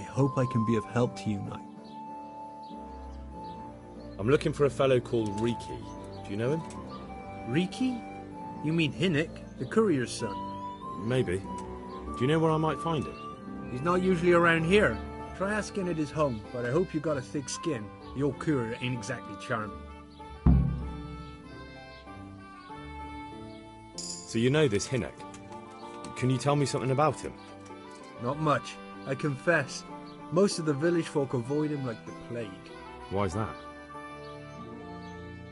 I hope I can be of help to you, knight. I'm looking for a fellow called Riki. Do you know him? Riki? You mean Hinnick, the courier's son? Maybe. Do you know where I might find him? He's not usually around here. Try asking at his home, but I hope you got a thick skin. The old courier ain't exactly charming. So you know this Hinnick. Can you tell me something about him? Not much, I confess. Most of the village folk avoid him like the plague. Why's that?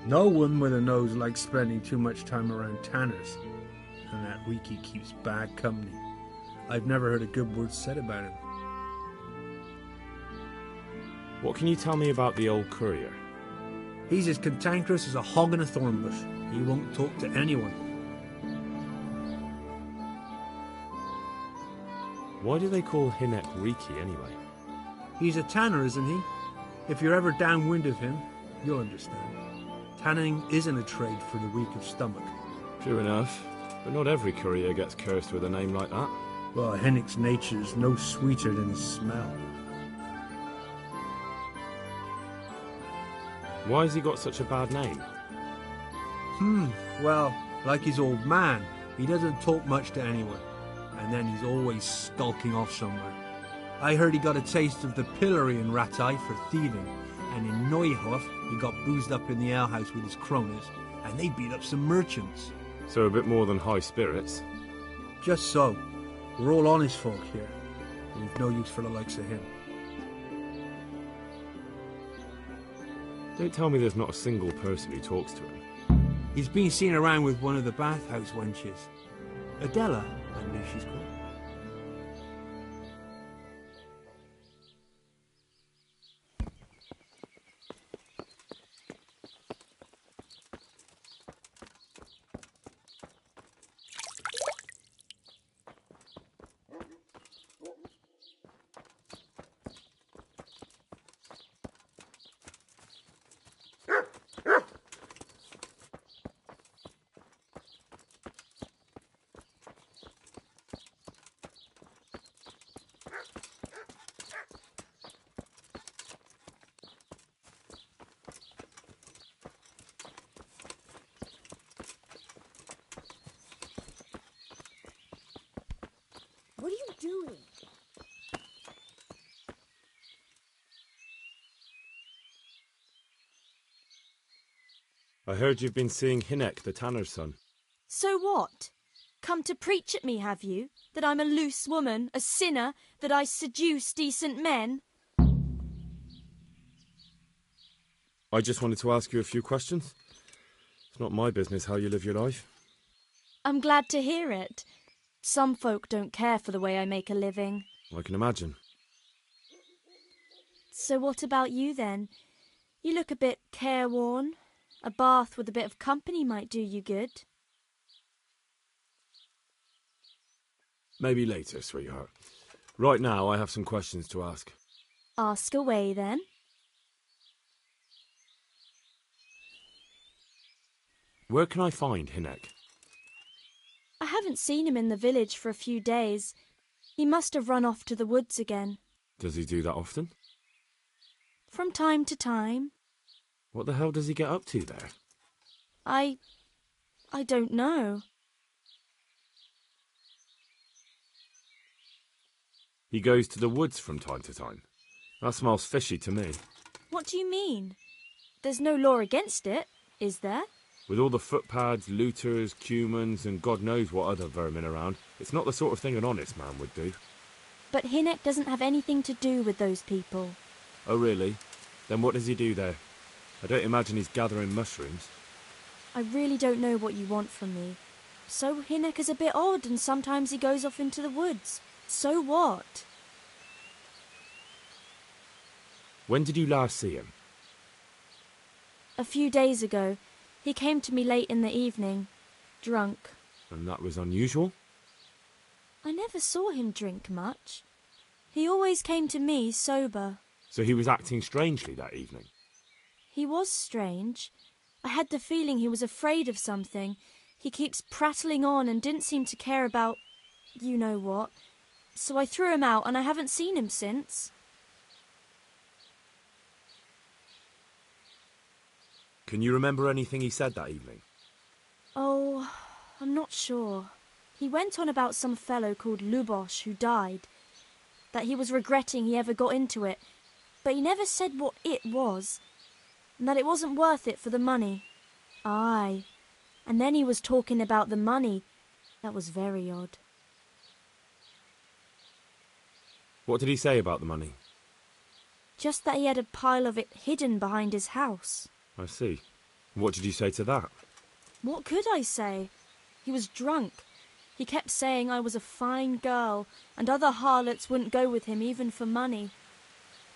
No one with a nose likes spending too much time around tanners. And that Riki keeps bad company. I've never heard a good word said about him. What can you tell me about the old courier? He's as cantankerous as a hog in a thorn bush. He won't talk to anyone. Why do they call Hinnick Riki anyway? He's a tanner, isn't he? If you're ever downwind of him, you'll understand. Tanning isn't a trade for the weak of stomach. True enough, but not every courier gets cursed with a name like that. Well, Hinnick's nature's no sweeter than his smell. Why has he got such a bad name? Well, like his old man, he doesn't talk much to anyone. And then he's always skulking off somewhere. I heard he got a taste of the pillory in Rattay for thieving, and in Neuhof he got boozed up in the alehouse with his cronies, and they beat up some merchants. So a bit more than high spirits. Just so. We're all honest folk here, and we've no use for the likes of him. Don't tell me there's not a single person who talks to him. He's been seen around with one of the bathhouse wenches. Adela, I believe she's called. What are you doing? I heard you've been seeing Hinnick, the tanner's son. So what? Come to preach at me, have you? That I'm a loose woman, a sinner, that I seduce decent men? I just wanted to ask you a few questions. It's not my business how you live your life. I'm glad to hear it. Some folk don't care for the way I make a living. I can imagine. So what about you then? You look a bit careworn. A bath with a bit of company might do you good. Maybe later, sweetheart. Right now, I have some questions to ask. Ask away then. Where can I find Hinnick? I haven't seen him in the village for a few days. He must have run off to the woods again. Does he do that often? From time to time. What the hell does he get up to there? I don't know. He goes to the woods from time to time. That smells fishy to me. What do you mean? There's no law against it, is there? With all the footpads, looters, cumans, and God knows what other vermin around, it's not the sort of thing an honest man would do. But Hinnick doesn't have anything to do with those people. Oh, really? Then what does he do there? I don't imagine he's gathering mushrooms. I really don't know what you want from me. So Hinnick is a bit odd and sometimes he goes off into the woods. So what? When did you last see him? A few days ago. He came to me late in the evening, drunk. And that was unusual? I never saw him drink much. He always came to me sober. So he was acting strangely that evening? He was strange. I had the feeling he was afraid of something. He keeps prattling on and didn't seem to care about you know what. So I threw him out and I haven't seen him since. Can you remember anything he said that evening? Oh, I'm not sure. He went on about some fellow called Lubosh who died, that he was regretting he ever got into it, but he never said what it was, and that it wasn't worth it for the money. Aye, and then he was talking about the money. That was very odd. What did he say about the money? Just that he had a pile of it hidden behind his house. I see. What did you say to that? What could I say? He was drunk. He kept saying I was a fine girl, and other harlots wouldn't go with him even for money.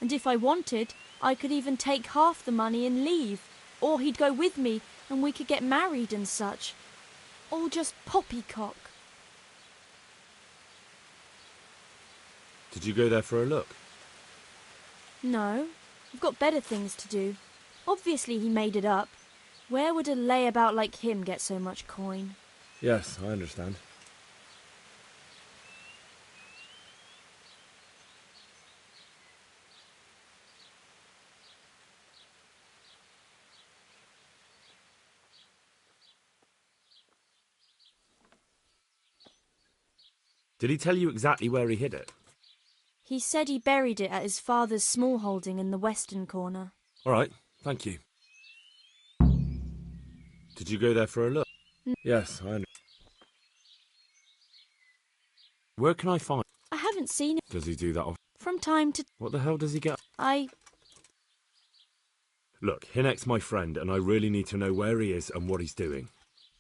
And if I wanted, I could even take half the money and leave, or he'd go with me and we could get married and such. All just poppycock. Did you go there for a look? No, I've got better things to do. Obviously he made it up. Where would a layabout like him get so much coin? Yes, I understand. Did he tell you exactly where he hid it? He said he buried it at his father's small holding in the western corner. All right, thank you. Did you go there for a look? Yes, I understand. Where can I find... I haven't seen it. Does he do that often? From time to... What the hell does he get? Look, Hinek's my friend, and I really need to know where he is and what he's doing.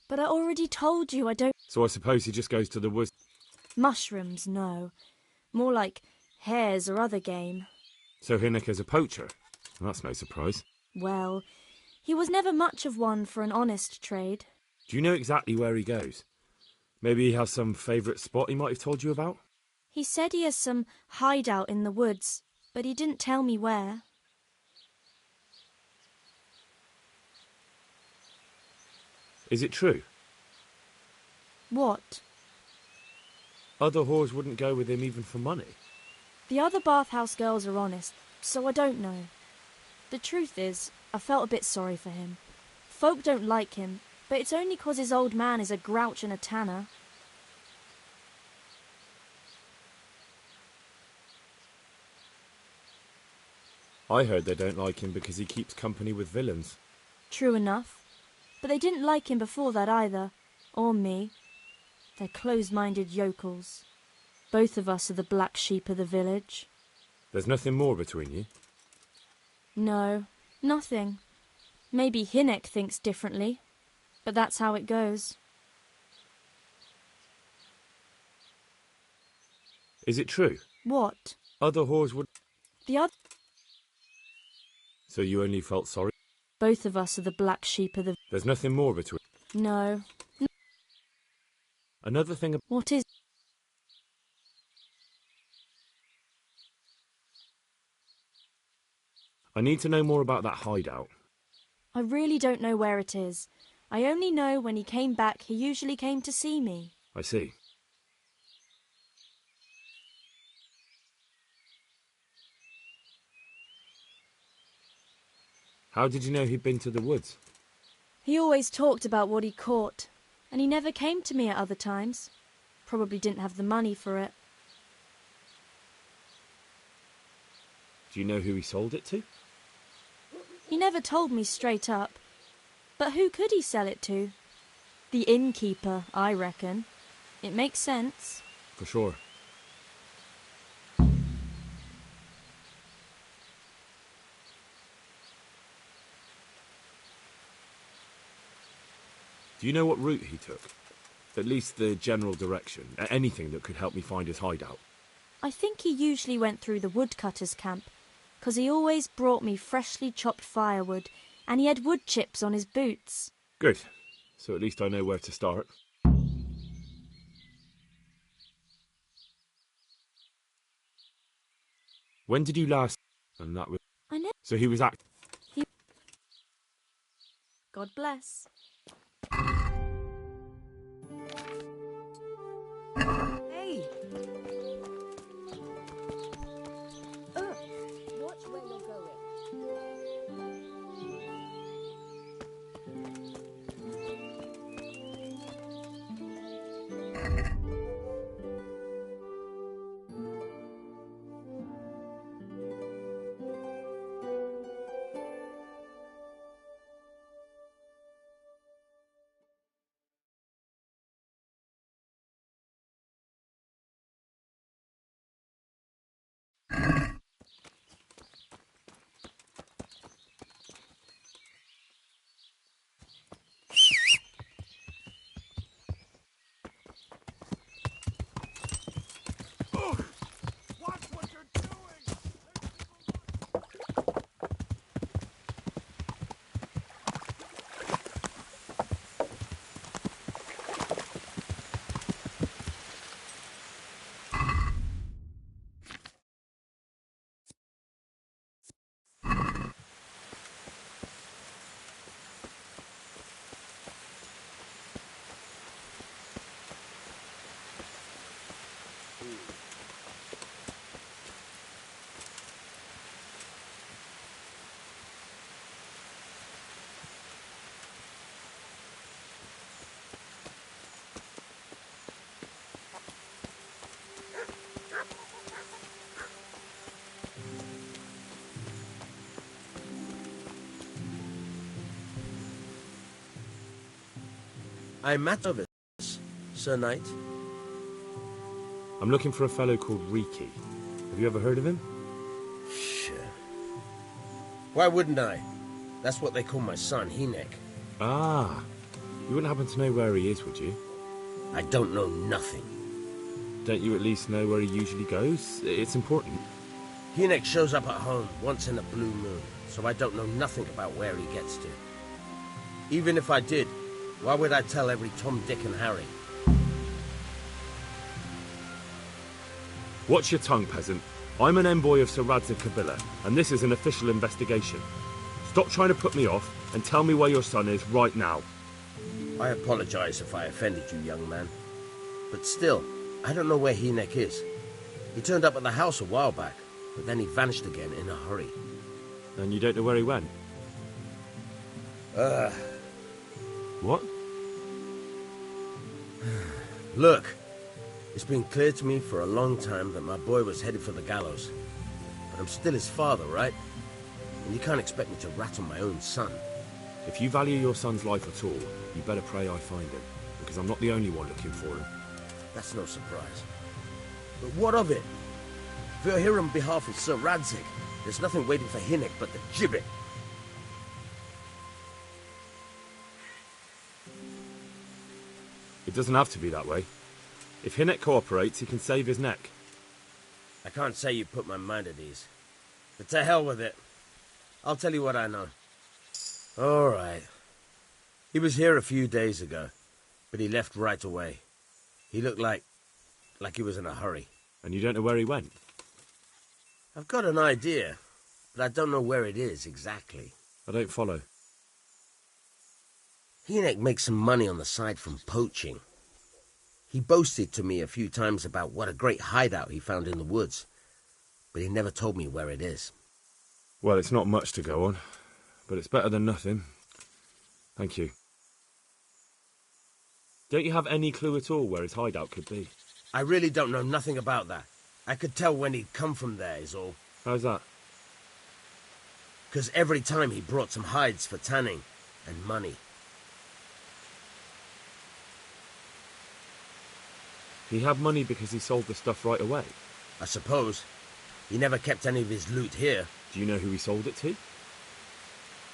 But I already told you I don't... So I suppose he just goes to the woods... Mushrooms, no. More like hares or other game. So Hinek is a poacher? That's no surprise. Well, he was never much of one for an honest trade. Do you know exactly where he goes? Maybe he has some favourite spot he might have told you about? He said he has some hideout in the woods, but he didn't tell me where. Is it true? What? Other whores wouldn't go with him even for money. The other bathhouse girls are honest, so I don't know. The truth is, I felt a bit sorry for him. Folk don't like him, but it's only 'cause his old man is a grouch and a tanner. I heard they don't like him because he keeps company with villains. True enough. But they didn't like him before that either. Or me. They're close-minded yokels. Both of us are the black sheep of the village. There's nothing more between you? No, nothing. Maybe Hinek thinks differently, but that's how it goes. Is it true? What? Other whores would... The other... So you only felt sorry? Both of us are the black sheep of the... There's nothing more between... No. Another thing... What is... I need to know more about that hideout. I really don't know where it is. I only know when he came back, he usually came to see me. I see. How did you know he'd been to the woods? He always talked about what he caught, and he never came to me at other times. Probably didn't have the money for it. Do you know who he sold it to? He never told me straight up. But who could he sell it to? The innkeeper, I reckon. It makes sense. For sure. Do you know what route he took? At least the general direction. Anything that could help me find his hideout. I think he usually went through the woodcutter's camp, 'cause he always brought me freshly chopped firewood, and he had wood chips on his boots. Good. So at least I know where to start. When did you last... And that was... I know. So he was God bless. Hey! Watch where you're going. I'm Matovus, Sir Knight. I'm looking for a fellow called Riki. Have you ever heard of him? Sure. Why wouldn't I? That's what they call my son, Hinek. Ah, you wouldn't happen to know where he is, would you? I don't know nothing. Don't you at least know where he usually goes? It's important. Hinek shows up at home once in a blue moon, so I don't know nothing about where he gets to. Even if I did, why would I tell every Tom, Dick and Harry? Watch your tongue, peasant. I'm an envoy of Sir Radzig Kobyla, and this is an official investigation. Stop trying to put me off, and tell me where your son is right now. I apologize if I offended you, young man. But still, I don't know where Hinek is. He turned up at the house a while back, but then he vanished again in a hurry. And you don't know where he went? What? Look, it's been clear to me for a long time that my boy was headed for the gallows. But I'm still his father, right? And you can't expect me to rat on my own son. If you value your son's life at all, you better pray I find him, because I'm not the only one looking for him. That's no surprise. But what of it? If you're here on behalf of Sir Radzig, there's nothing waiting for Hinek but the gibbet. It doesn't have to be that way. If Hinek cooperates, he can save his neck. I can't say you put my mind at ease. But to hell with it. I'll tell you what I know. All right. He was here a few days ago, but he left right away. He looked like he was in a hurry. And you don't know where he went? I've got an idea, but I don't know where it is exactly. I don't follow. Hinek makes some money on the side from poaching. He boasted to me a few times about what a great hideout he found in the woods, but he never told me where it is. Well, it's not much to go on, but it's better than nothing. Thank you. Don't you have any clue at all where his hideout could be? I really don't know nothing about that. I could tell when he'd come from there, is all. How's that? Because every time he brought some hides for tanning and money. He had money because he sold the stuff right away. I suppose. He never kept any of his loot here. Do you know who he sold it to?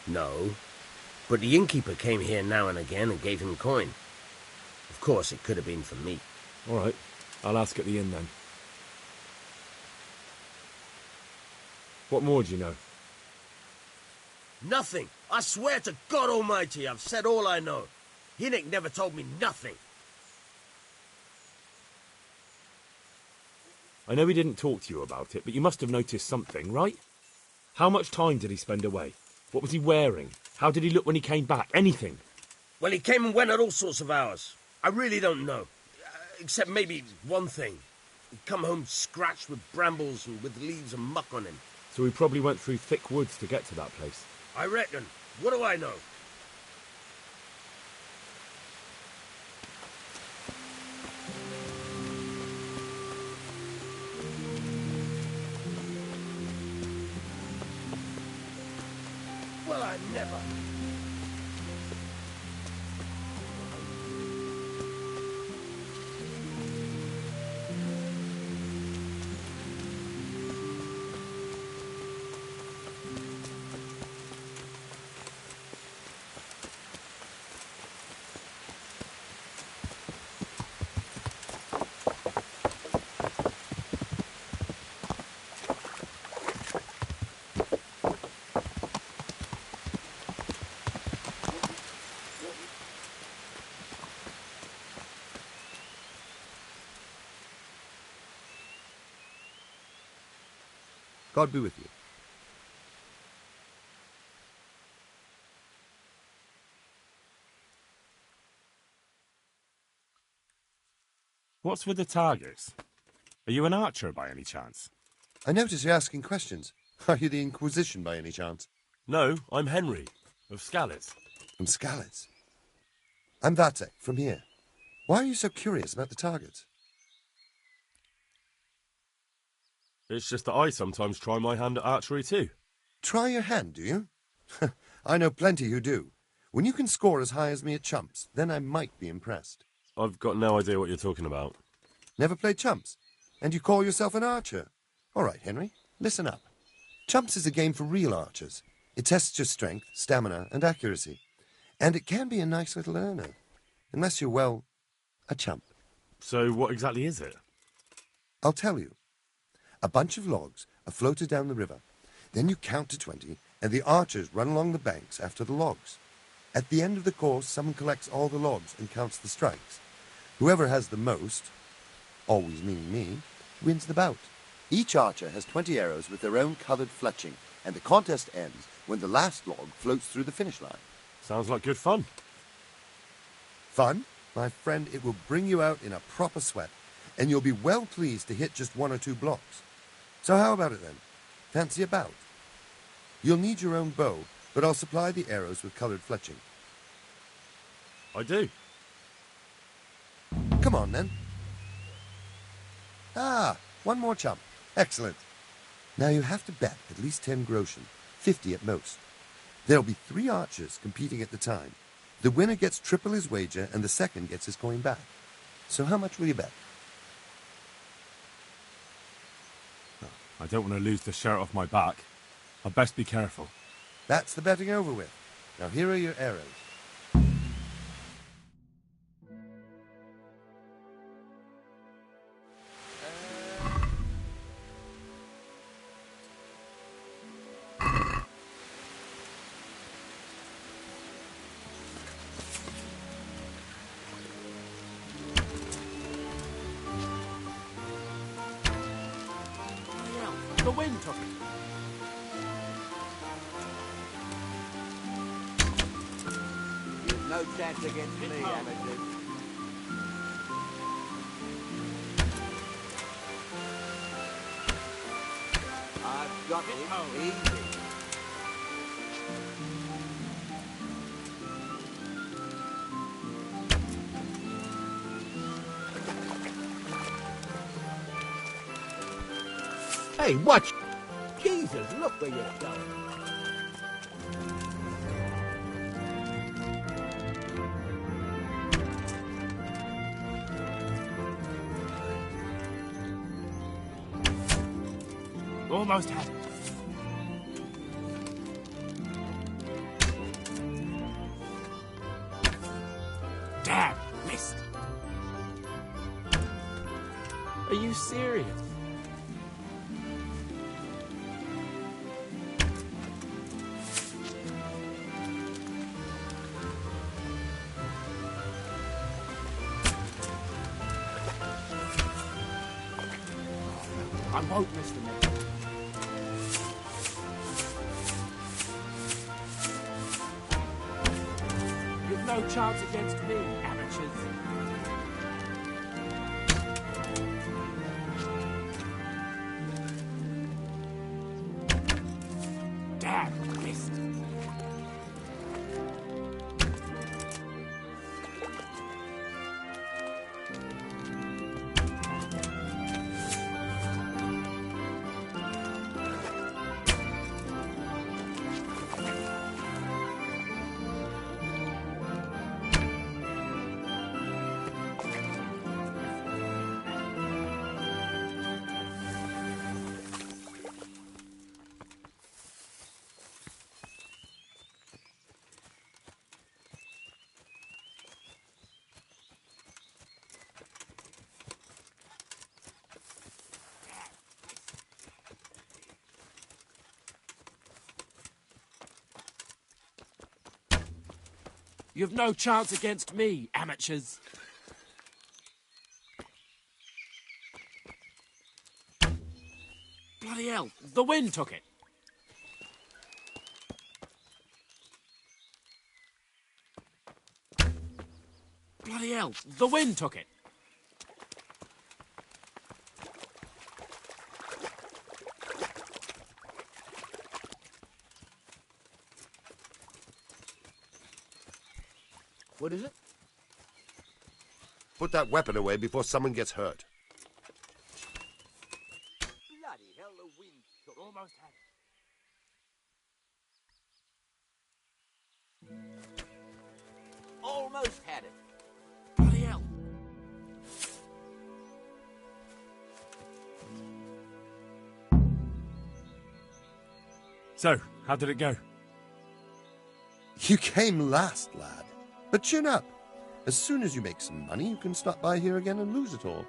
No. But the innkeeper came here now and again and gave him coin. Of course, it could have been for me. All right. I'll ask at the inn then. What more do you know? Nothing. I swear to God Almighty, I've said all I know. Hinek never told me nothing. I know he didn't talk to you about it, but you must have noticed something, right? How much time did he spend away? What was he wearing? How did he look when he came back? Anything? Well, he came and went at all sorts of hours. I really don't know. Except maybe one thing. He'd come home scratched with brambles and with leaves and muck on him. So he probably went through thick woods to get to that place. I reckon. What do I know? Well, I never. God be with you. What's with the targets? Are you an archer by any chance? I notice you're asking questions. Are you the Inquisition by any chance? No, I'm Henry, of Skalitz. From Skalitz? I'm Vatek, from here. Why are you so curious about the targets? It's just that I sometimes try my hand at archery too. Try your hand, do you? I know plenty who do. When you can score as high as me at chumps, then I might be impressed. I've got no idea what you're talking about. Never played chumps? And you call yourself an archer? All right, Henry, listen up. Chumps is a game for real archers. It tests your strength, stamina, and accuracy. And it can be a nice little earner. Unless you're, well, a chump. So what exactly is it? I'll tell you. A bunch of logs are floated down the river. Then you count to 20, and the archers run along the banks after the logs. At the end of the course, someone collects all the logs and counts the strikes. Whoever has the most, always meaning me, wins the bout. Each archer has 20 arrows with their own coloured fletching, and the contest ends when the last log floats through the finish line. Sounds like good fun. Fun? My friend, it will bring you out in a proper sweat, and you'll be well pleased to hit just 1 or 2 blocks. So how about it then? Fancy a bout? You'll need your own bow, but I'll supply the arrows with coloured fletching. I do. Come on, then. Ah, 1 more chump. Excellent. Now you have to bet at least 10 groschen, 50 at most. There'll be 3 archers competing at the time. The winner gets triple his wager, and the second gets his coin back. So how much will you bet? I don't want to lose the shirt off my back. I'd best be careful. That's the betting over with. Now here are your arrows. The wind took it. You've no chance against me, amateur. I've got him easy. Hey, watch! Jesus, look where you're going. Almost had it. Damn, missed. Are you serious? I won't miss the net. You've no chance against me, amateurs. Damn, missed. You've no chance against me, amateurs. Bloody hell, the wind took it. Bloody hell, the wind took it. What is it? Put that weapon away before someone gets hurt. Bloody hell, the wind took. Almost had it. So, how did it go? You came last, lad. But chin up. As soon as you make some money, you can stop by here again and lose it all.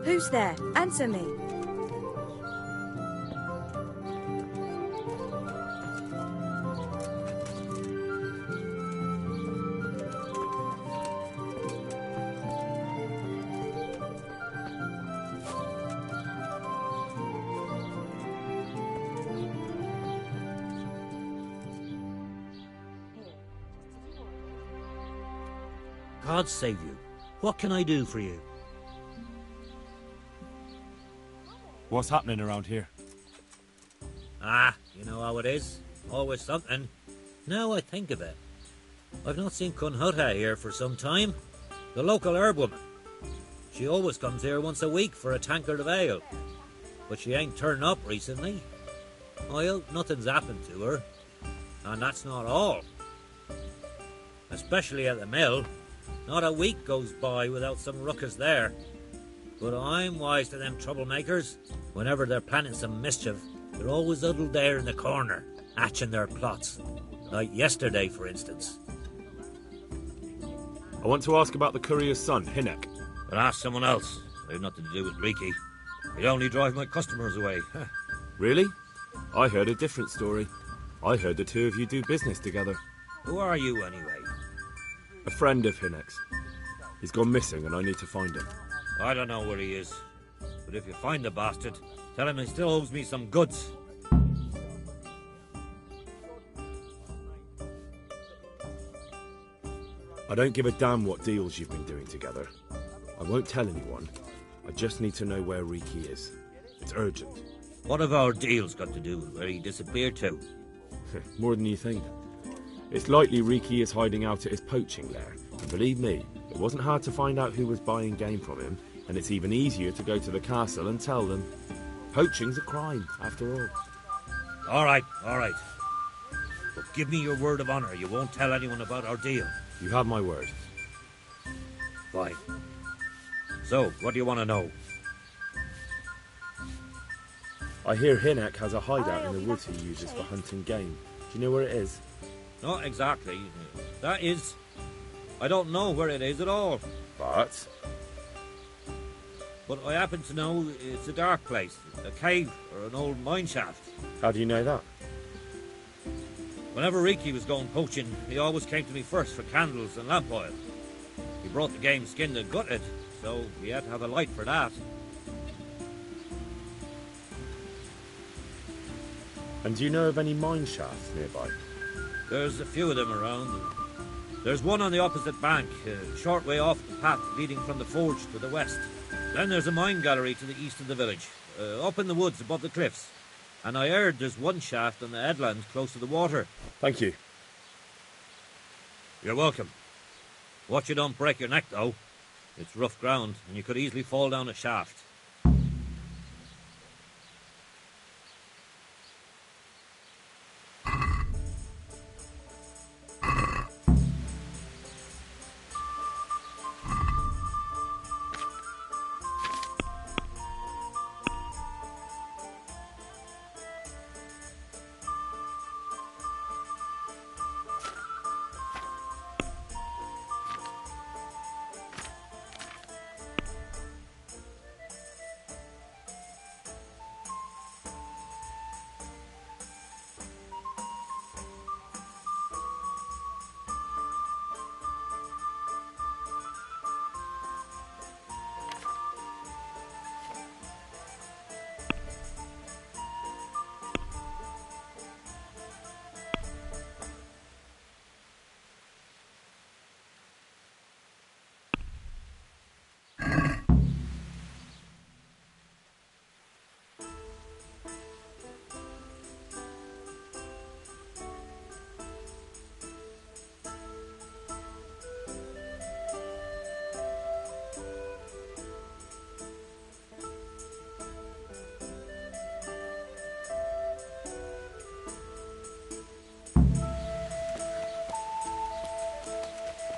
Who's there? Answer me. God save you. What can I do for you? What's happening around here? Ah, you know how it is. Always something. Now I think of it, I've not seen Cunhutta here for some time. The local herb-woman. She always comes here once a week for a tankard of ale. But she ain't turned up recently. I hope nothing's happened to her. And that's not all. Especially at the mill. Not a week goes by without some ruckus there. But I'm wise to them troublemakers. Whenever they're planning some mischief, they're always huddled there in the corner, hatching their plots. Like yesterday, for instance. I want to ask about the courier's son, Hinek. But ask someone else. They've nothing to do with Riki. He'd only drive my customers away. Really? I heard a different story. I heard the two of you do business together. Who are you, anyway? A friend of Hinek's. He's gone missing and I need to find him. I don't know where he is. But if you find the bastard, tell him he still owes me some goods. I don't give a damn what deals you've been doing together. I won't tell anyone. I just need to know where Riki is. It's urgent. What have our deals got to do with where he disappeared to? More than you think. It's likely Riki is hiding out at his poaching lair. And believe me, it wasn't hard to find out who was buying game from him, and it's even easier to go to the castle and tell them. Poaching's a crime, after all. All right. But give me your word of honor you won't tell anyone about our deal. You have my word. Fine. So, what do you want to know? I hear Hinek has a hideout in the woods he uses for hunting game. Do you know where it is? Not exactly. That is... I don't know where it is at all. But I happen to know it's a dark place. A cave or an old mine shaft. how do you know that? Whenever Riki was going poaching, he always came to me first for candles and lamp oil. He brought the game skinned and gutted, so we had to have a light for that. And do you know of any mine shafts nearby? There's a few of them around. There's one on the opposite bank, a short way off the path leading from the forge to the west. Then there's a mine gallery to the east of the village, up in the woods above the cliffs. And I heard there's one shaft on the headland close to the water. Thank you. You're welcome. Watch you don't break your neck, though. It's rough ground, and you could easily fall down a shaft.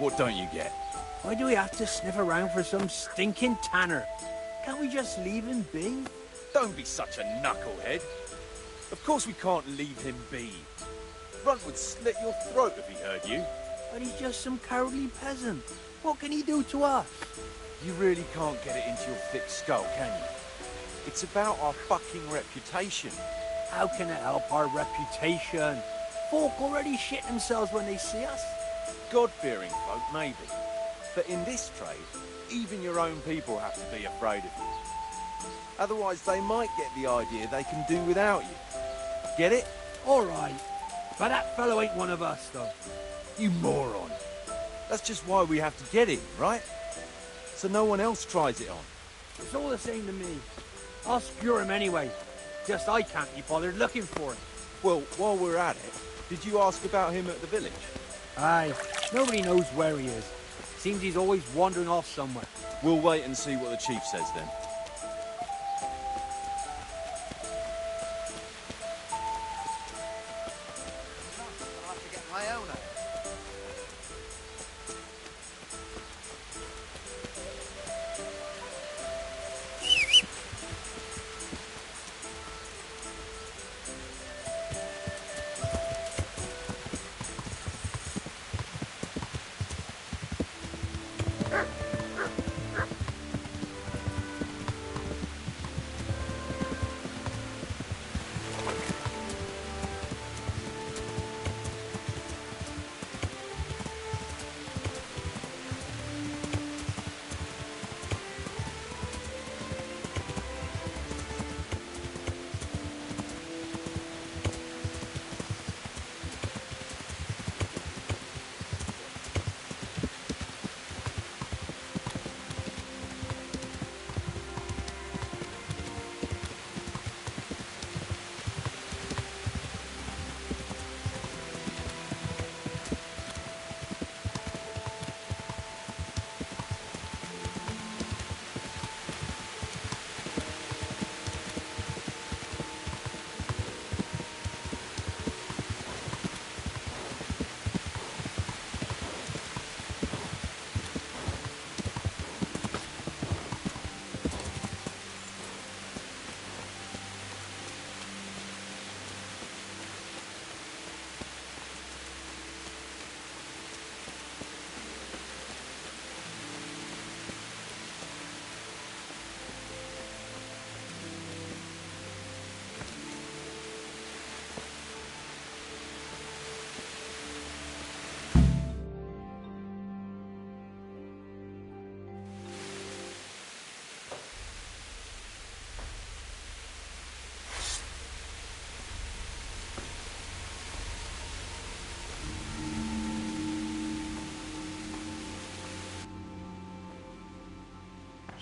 What don't you get? Why do we have to sniff around for some stinking tanner? Can't we just leave him be? Don't be such a knucklehead. Of course we can't leave him be. Runt would slit your throat if he heard you. But he's just some cowardly peasant. What can he do to us? You really can't get it into your thick skull, can you? It's about our fucking reputation. How can it help our reputation? Folk already shit themselves when they see us. God-fearing folk, maybe. But in this trade, even your own people have to be afraid of you. Otherwise, they might get the idea they can do without you. Get it? All right. But that fellow ain't one of us, though. You moron. That's just why we have to get him, right? So no one else tries it on. It's all the same to me. I'll secure him anyway. Just I can't be bothered looking for him. Well, while we're at it, did you ask about him at the village? Aye. Nobody knows where he is. Seems he's always wandering off somewhere. We'll wait and see what the chief says then. I'll have to get my own out.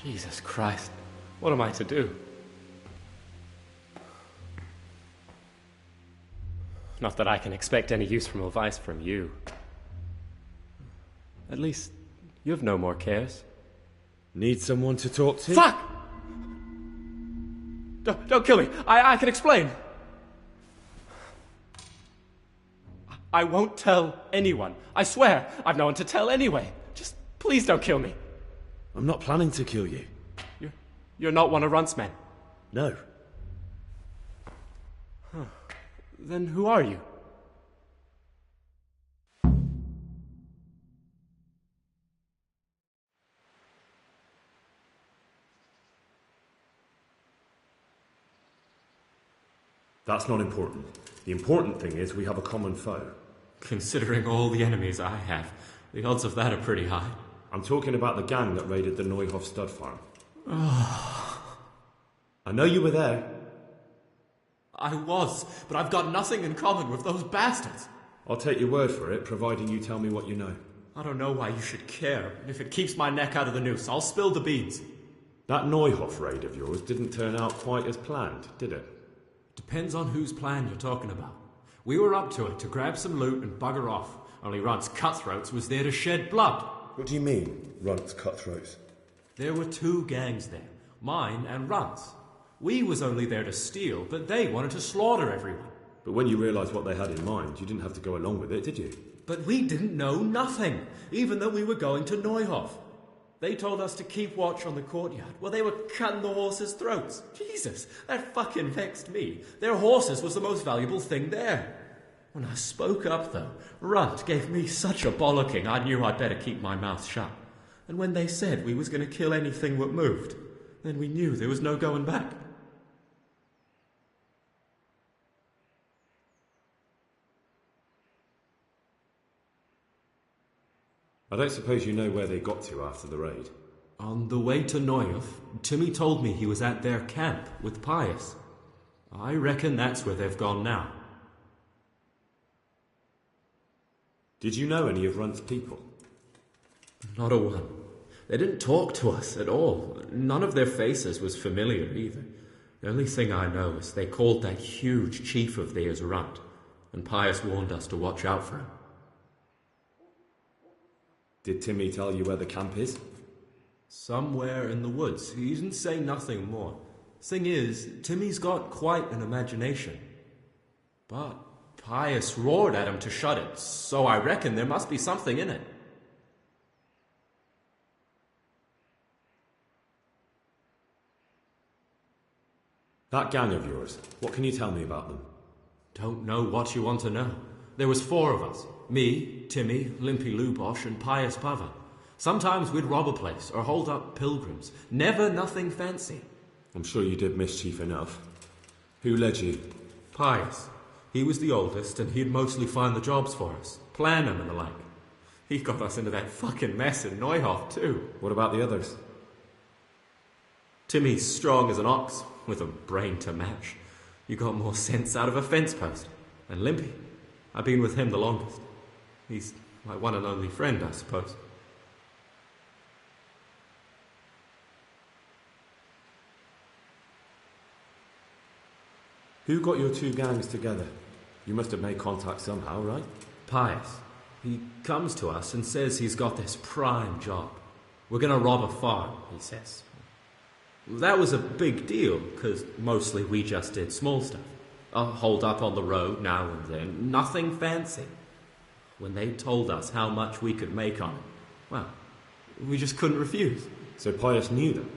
Jesus Christ, what am I to do? Not that I can expect any useful advice from you. At least, you've no more cares. Need someone to talk to? Fuck! Don't kill me. I can explain. I won't tell anyone. I swear, I've no one to tell anyway. Just please don't kill me. I'm not planning to kill you. You're not one of Runt's men? No. Huh. Then who are you? That's not important. The important thing is we have a common foe. Considering all the enemies I have, the odds of that are pretty high. I'm talking about the gang that raided the Neuhof stud farm. I know you were there. I was, but I've got nothing in common with those bastards. I'll take your word for it, providing you tell me what you know. I don't know why you should care, but if it keeps my neck out of the noose, I'll spill the beans. That Neuhof raid of yours didn't turn out quite as planned, did it? Depends on whose plan you're talking about. We were up to it to grab some loot and bugger off. Only Runt's cutthroats was there to shed blood. What do you mean, Runt's cutthroats? There were two gangs there, mine and Runt's. We was only there to steal, but they wanted to slaughter everyone. But when you realised what they had in mind, you didn't have to go along with it, did you? But we didn't know nothing, even though we were going to Neuhof. They told us to keep watch on the courtyard while they were cutting the horses' throats. Jesus, that fucking vexed me. Their horses was the most valuable thing there. When I spoke up, though, Runt gave me such a bollocking I knew I'd better keep my mouth shut. And when they said we was going to kill anything that moved, then we knew there was no going back. I don't suppose you know where they got to after the raid? On the way to Neuhof, Timmy told me he was at their camp with Pius. I reckon that's where they've gone now. Did you know any of Runt's people? Not a one. They didn't talk to us at all. None of their faces was familiar either. The only thing I know is they called that huge chief of theirs Runt, and Pius warned us to watch out for him. Did Timmy tell you where the camp is? Somewhere in the woods. He didn't say nothing more. Thing is, Timmy's got quite an imagination. But Pius roared at him to shut it, so I reckon there must be something in it. That gang of yours, what can you tell me about them? Don't know what you want to know. There was 4 of us. Me, Timmy, Limpy Lubosh, and Pius Pava. Sometimes we'd rob a place or hold up pilgrims. Never nothing fancy. I'm sure you did mischief enough. Who led you? Pius. He was the oldest, and he'd mostly find the jobs for us. Plan them and the like. He got us into that fucking mess in Neuhof, too. What about the others? Timmy's strong as an ox, with a brain to match. You got more sense out of a fence post. And Limpy, I've been with him the longest. He's my one and only friend, I suppose. Who got your 2 gangs together? You must have made contact somehow, right? Pius. He comes to us and says he's got this prime job. We're going to rob a farm, he says. That was a big deal, because mostly we just did small stuff. Hold up on the road now and then. Nothing fancy. When they told us how much we could make on it, well, we just couldn't refuse. So Pius knew them?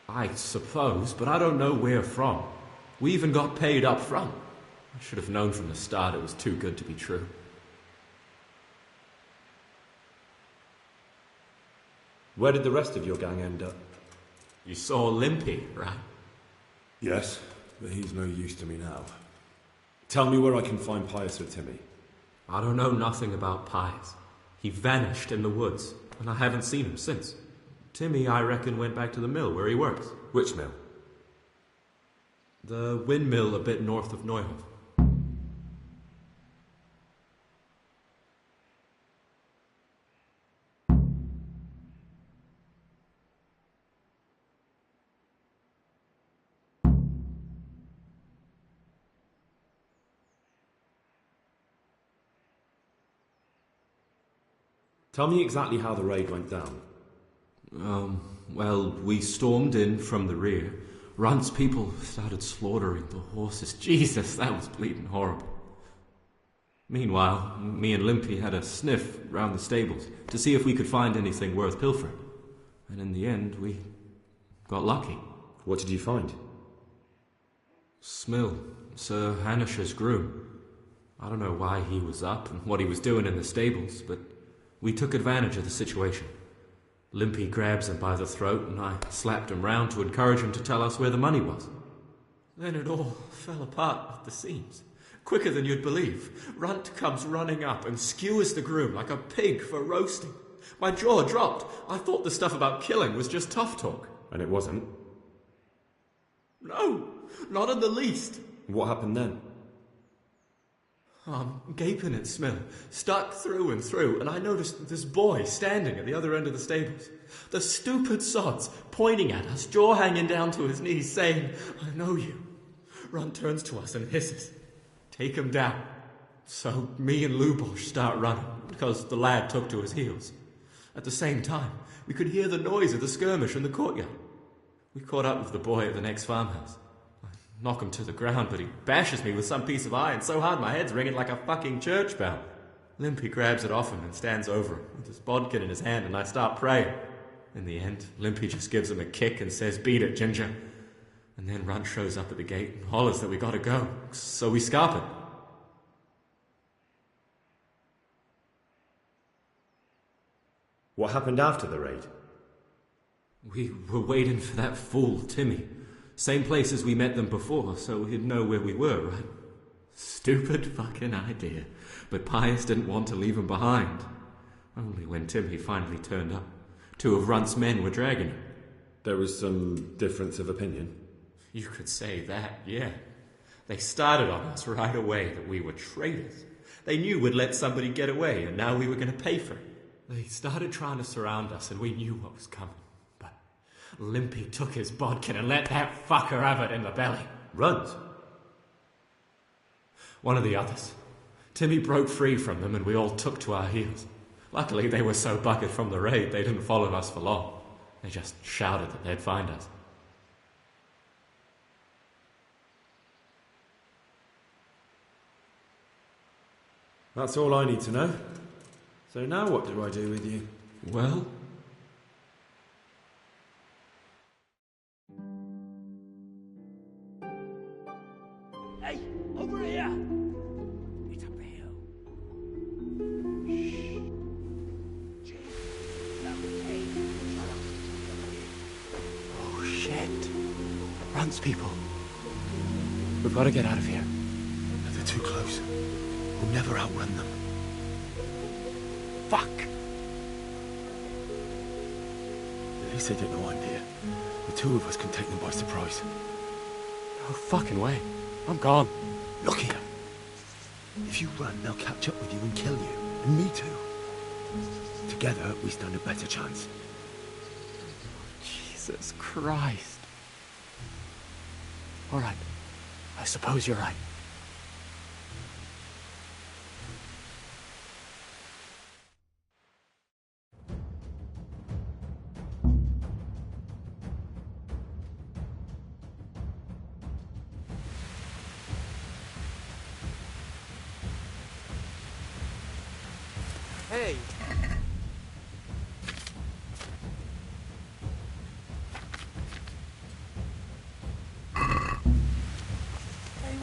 I suppose, but I don't know where from. We even got paid up front. I should have known from the start it was too good to be true. Where did the rest of your gang end up? You saw Limpy, right? Yes, but he's no use to me now. Tell me where I can find Pius or Timmy. I don't know nothing about Pius. He vanished in the woods, and I haven't seen him since. Timmy, I reckon, went back to the mill where he works. Which mill? The windmill a bit north of Neuhof. Tell me exactly how the raid went down. Well, we stormed in from the rear. Runt's people started slaughtering the horses. Jesus, that was bleeding horrible. Meanwhile, me and Limpy had a sniff round the stables to see if we could find anything worth pilfering. And in the end, we got lucky. What did you find? Smill, Sir Hanish's groom. I don't know why he was up and what he was doing in the stables, but we took advantage of the situation. Limpy grabs him by the throat, and I slapped him round to encourage him to tell us where the money was. Then it all fell apart at the seams. Quicker than you'd believe. Runt comes running up and skewers the groom like a pig for roasting. My jaw dropped. I thought the stuff about killing was just tough talk. And it wasn't? No, not in the least. What happened then? I'm gaping at Smill, stuck through and through, and I noticed this boy standing at the other end of the stables. The stupid sod's pointing at us, jaw hanging down to his knees, saying, "I know you." Runt turns to us and hisses, "Take him down." So me and Lubosh start running, because the lad took to his heels. At the same time, we could hear the noise of the skirmish in the courtyard. We caught up with the boy at the next farmhouse. knock him to the ground, but he bashes me with some piece of iron so hard my head's ringing like a fucking church bell. Limpy grabs it off him and stands over him with his bodkin in his hand, and I start praying. In the end, Limpy just gives him a kick and says, "Beat it, Ginger." And then Runt shows up at the gate and hollers that we gotta go, so we scarp it. What happened after the raid? We were waiting for that fool, Timmy. Same place as we met them before, so he'd know where we were, right? Stupid fucking idea. But Pius didn't want to leave him behind. Only when Timmy finally turned up, 2 of Runt's men were dragging him. There was some difference of opinion? You could say that, yeah. They started on us right away that we were traitors. They knew we'd let somebody get away, and now we were going to pay for it. They started trying to surround us, and we knew what was coming. But Limpy took his bodkin and let that fucker have it in the belly. Runt? One of the others. Timmy broke free from them, and we all took to our heels. Luckily, they were so buggered from the raid, they didn't follow us for long. They just shouted that they'd find us. That's all I need to know. So now what do I do with you? Well... Hey, over here! It's up the hill. Shh. Jake, oh shit. Runt's people. We've got to get out of here. They're too close. We'll never outrun them. Fuck! At least they don't know I'm here. The 2 of us can take them by surprise. No fucking way. I'm gone. Look here. If you run, they'll catch up with you and kill you. And me too. Together, we stand a better chance. Jesus Christ. All right. I suppose you're right. Hey! Hey,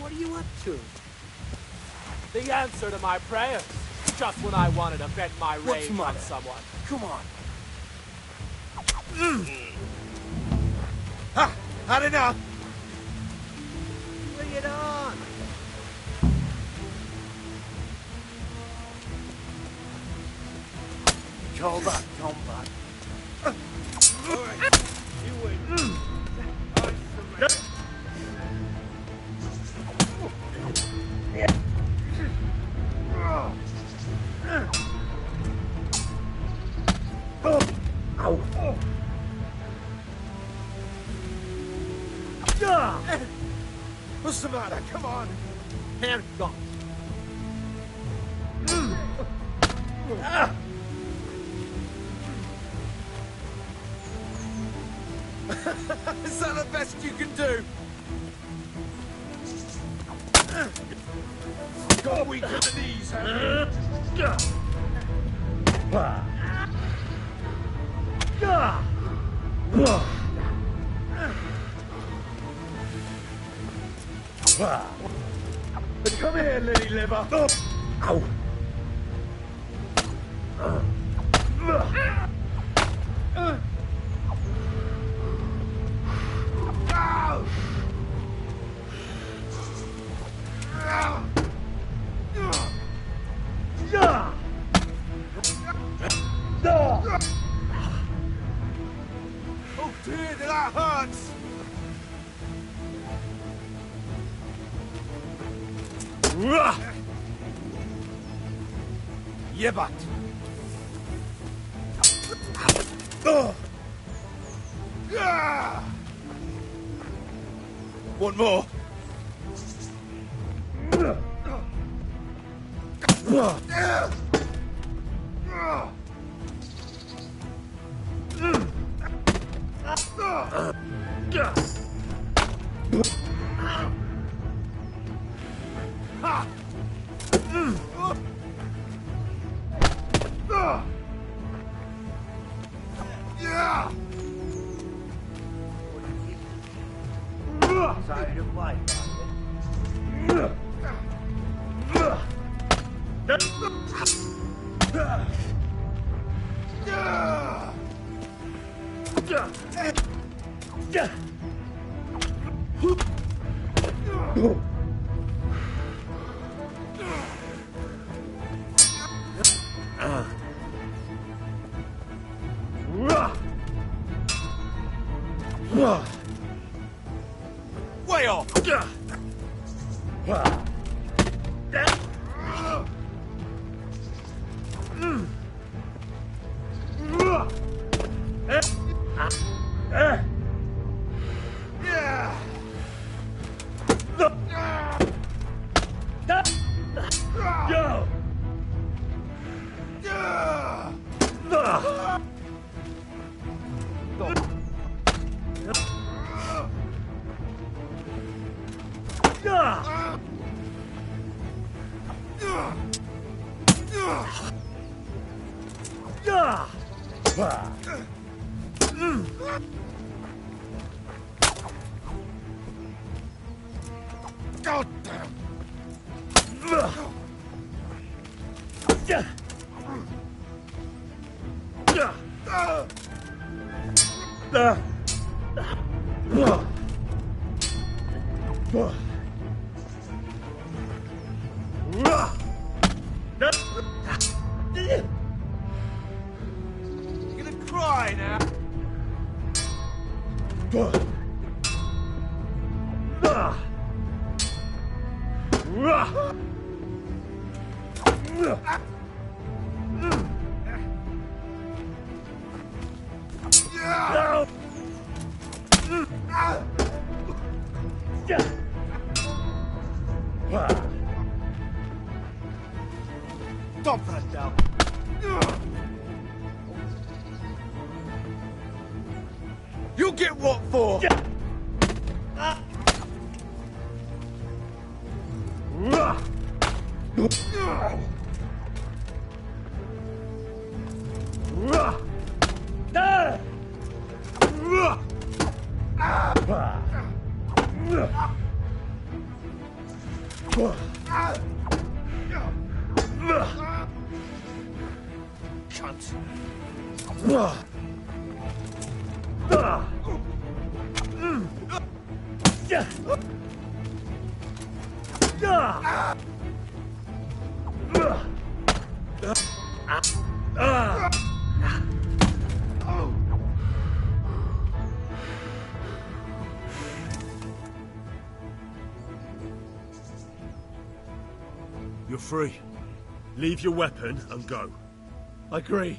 what are you up to? The answer to my prayers. Just when I wanted to vent my rage on someone. Come on. Ha! Had enough! Bring it on! Combat, combat. Alright, you win. What's the matter? Come on. Hand gone. Is that the best you can do? Got weak at the knees, have you? Come here, lily liver. Ow. Oh dear, that hurts! Yebat! One more! Sorry to fight, Way off! You're gonna cry now. Don't press down. You get what for? You're free. Leave your weapon and go. Agree.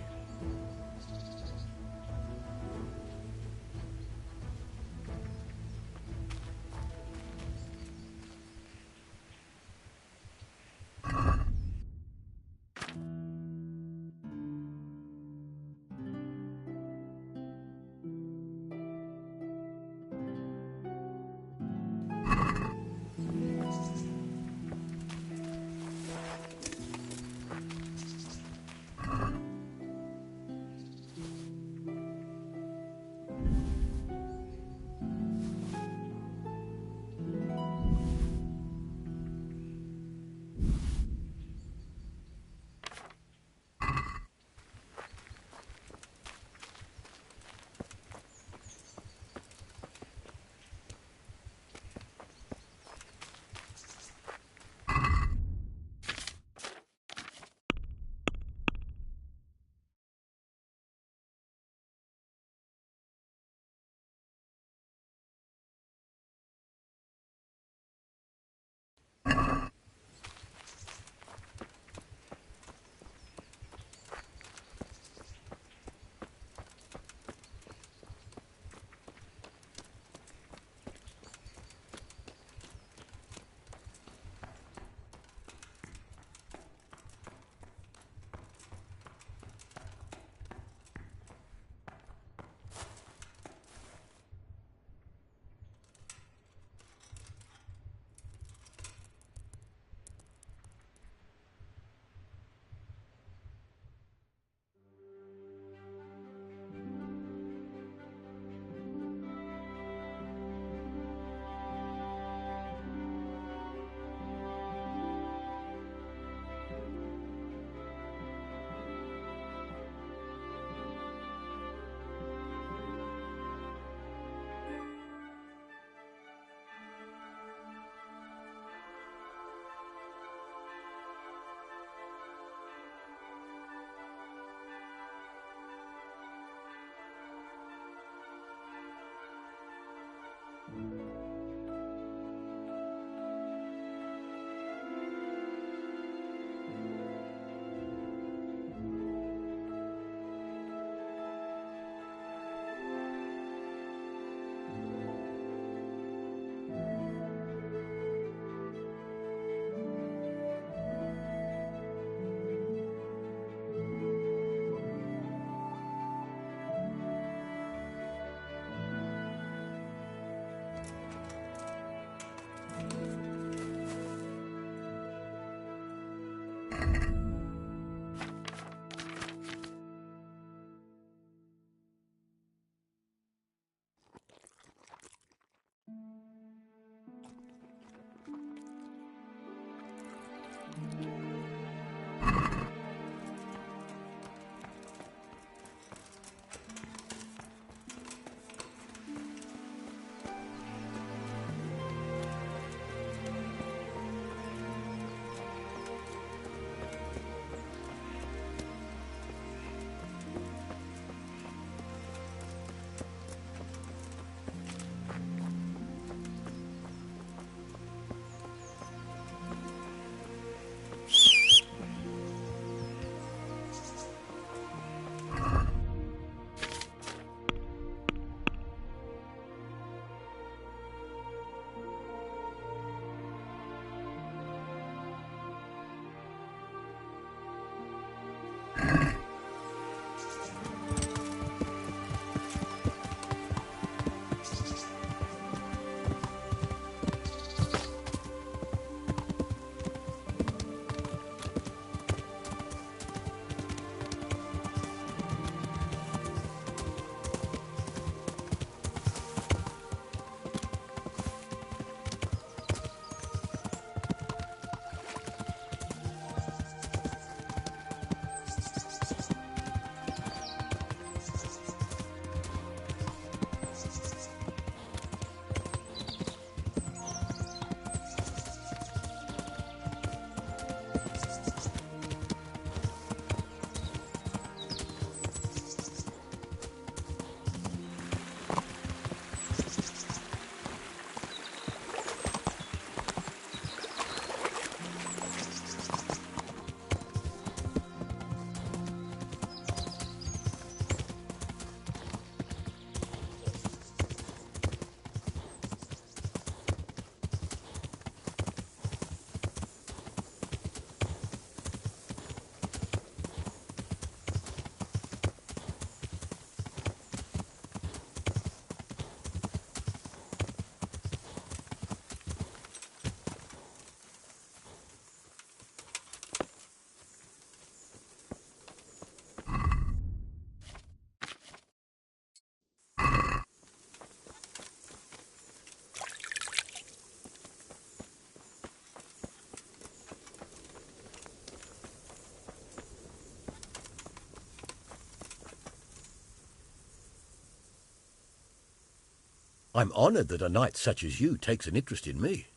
I'm honoured that a knight such as you takes an interest in me.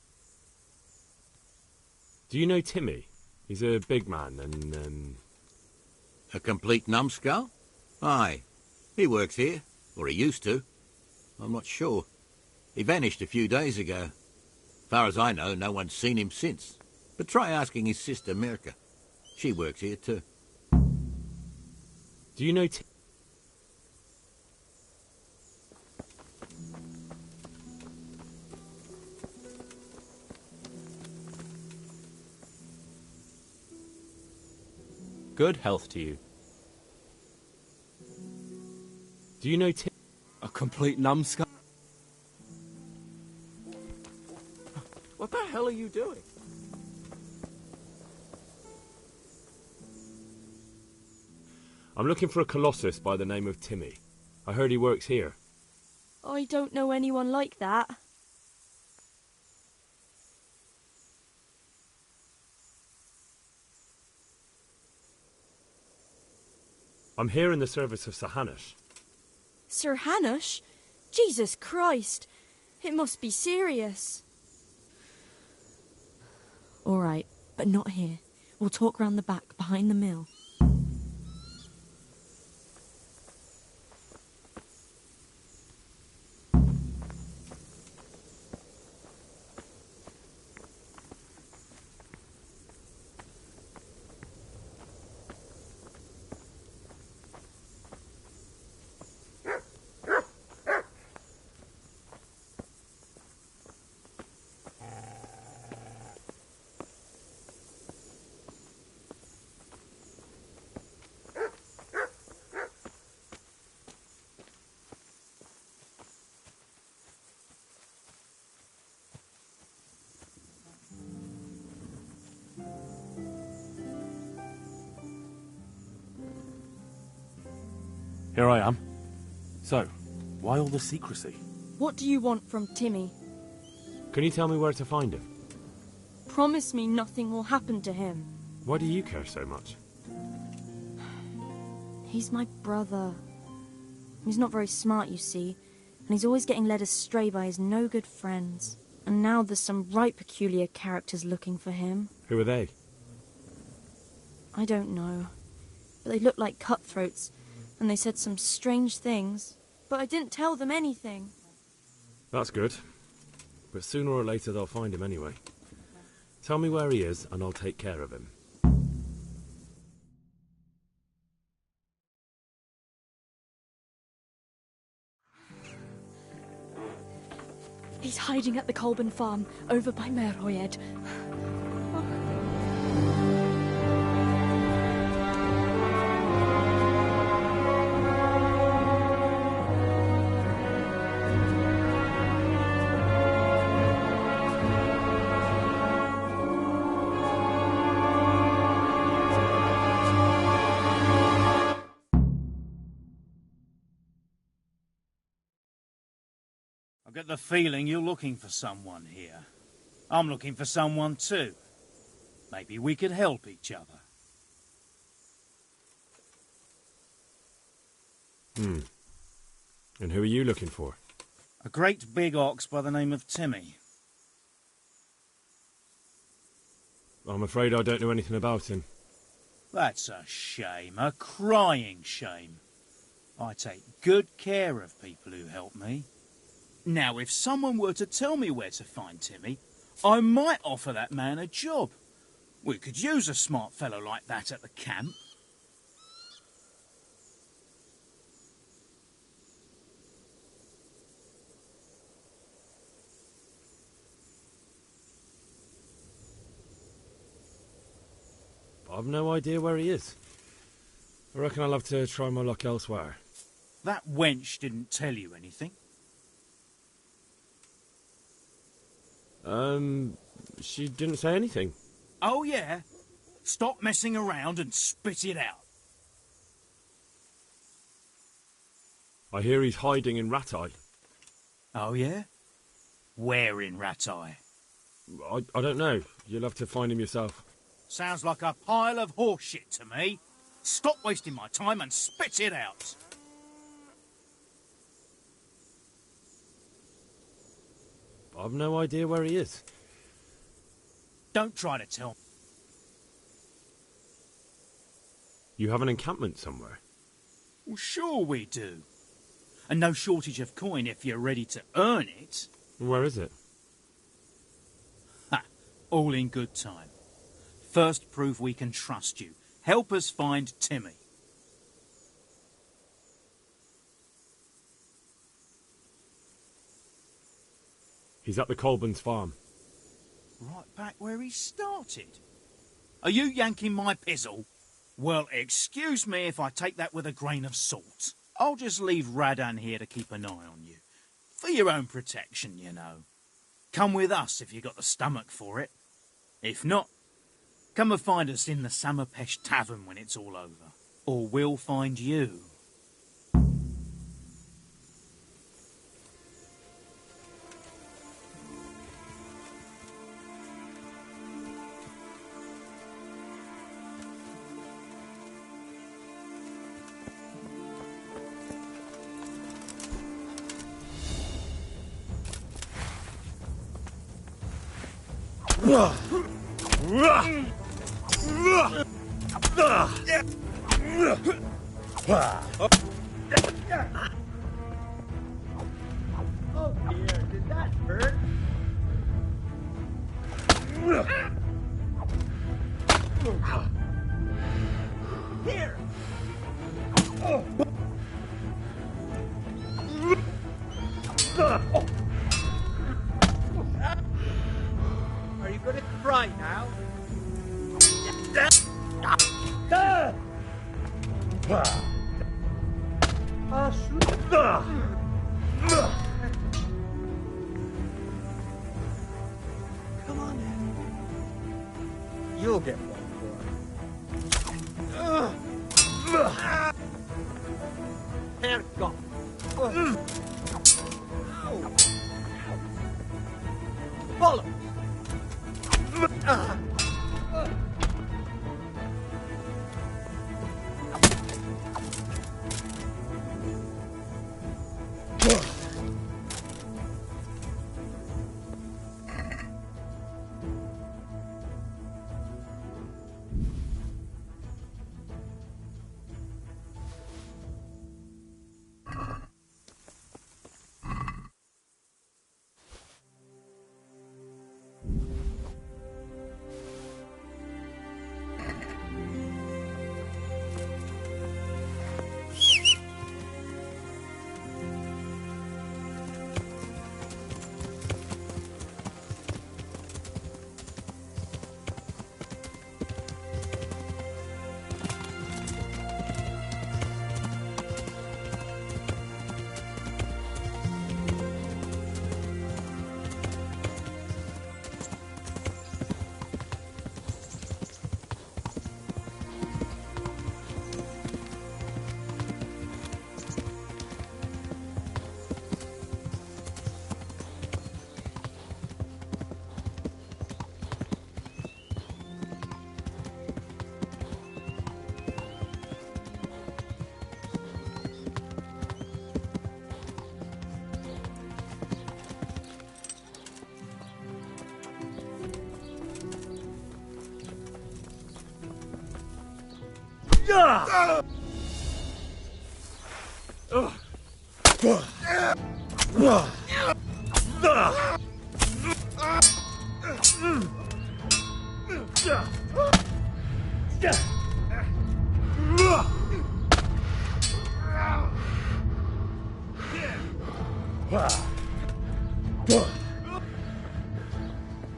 Do you know Timmy? He's a big man and, A complete numbskull? Aye. He works here. Or he used to. I'm not sure. He vanished a few days ago. Far as I know, no one's seen him since. But try asking his sister, Mirka. She works here too. Do you know Good health to you. Do you know A complete numbskull? What the hell are you doing? I'm looking for a colossus by the name of Timmy. I heard he works here. I don't know anyone like that. I'm here in the service of Sir Hanush. Sir Hanush? Jesus Christ! It must be serious. All right, but not here. We'll talk round the back, behind the mill. Here I am. So, why all the secrecy? What do you want from Timmy? Can you tell me where to find him? Promise me nothing will happen to him. Why do you care so much? He's my brother. He's not very smart, you see, and he's always getting led astray by his no-good friends. And now there's some right peculiar characters looking for him. Who are they? I don't know, but they look like cutthroats, and they said some strange things, but I didn't tell them anything. That's good. But sooner or later they'll find him anyway. Tell me where he is, and I'll take care of him. He's hiding at the Colburn farm, over by Merhoyed. I get the feeling you're looking for someone here. I'm looking for someone too. Maybe we could help each other. And who are you looking for? A great big ox by the name of Timmy. I'm afraid I don't know anything about him. That's a shame, a crying shame. I take good care of people who help me. Now, if someone were to tell me where to find Timmy, I might offer that man a job. We could use a smart fellow like that at the camp. I've no idea where he is. I reckon I'll have to try my luck elsewhere. That wench didn't tell you anything. She didn't say anything. Oh, yeah? Stop messing around and spit it out. I hear he's hiding in Ratai. Oh, yeah? Where in Ratai? I don't know. You'll have to find him yourself. Sounds like a pile of horse shit to me. Stop wasting my time and spit it out. I've no idea where he is. Don't try to tell me. You have an encampment somewhere? Well, sure we do. And no shortage of coin if you're ready to earn it. Where is it? Ha! All in good time. First prove we can trust you. Help us find Timmy. He's at the Colburn's farm. Right back where he started. Are you yanking my pizzle? Well, excuse me if I take that with a grain of salt. I'll just leave Radan here to keep an eye on you. For your own protection, you know. Come with us if you got the stomach for it. If not, come and find us in the Samapesh Tavern when it's all over. Or we'll find you. Oh dear, did that hurt? Here! Are you gonna cry now? Come on then. You'll get one for There, go. Follow.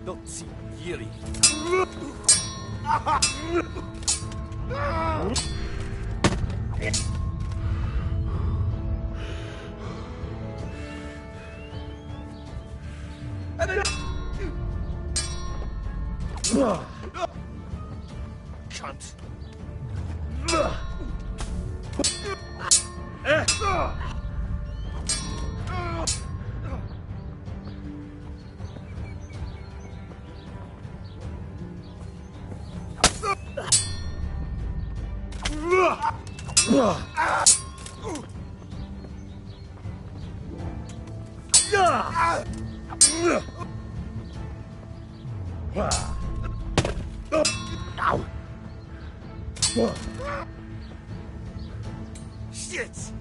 Don't see Giri. Cunt. Ow! Shit!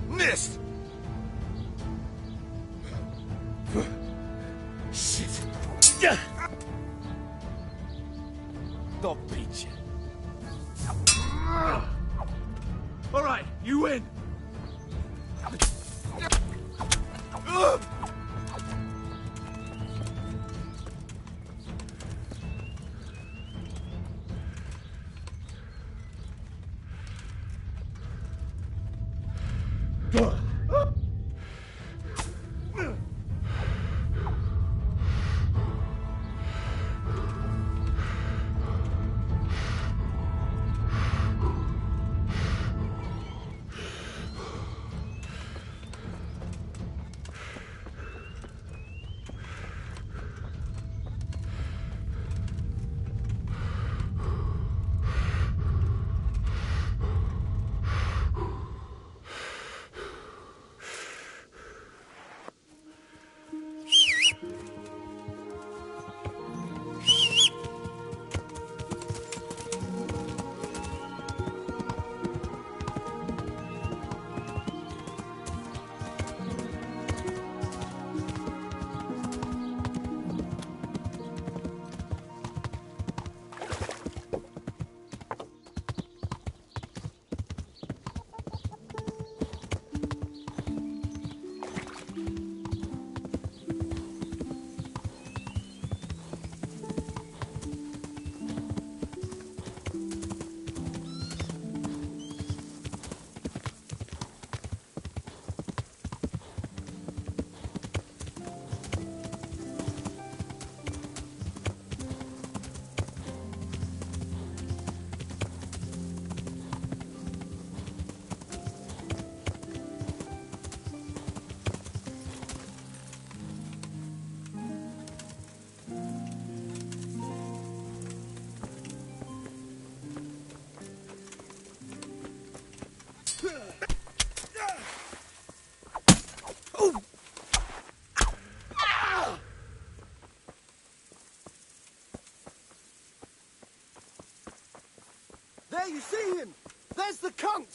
Missed! Shit! They'll beat you. All right, you win. There, you see him! There's the cunt!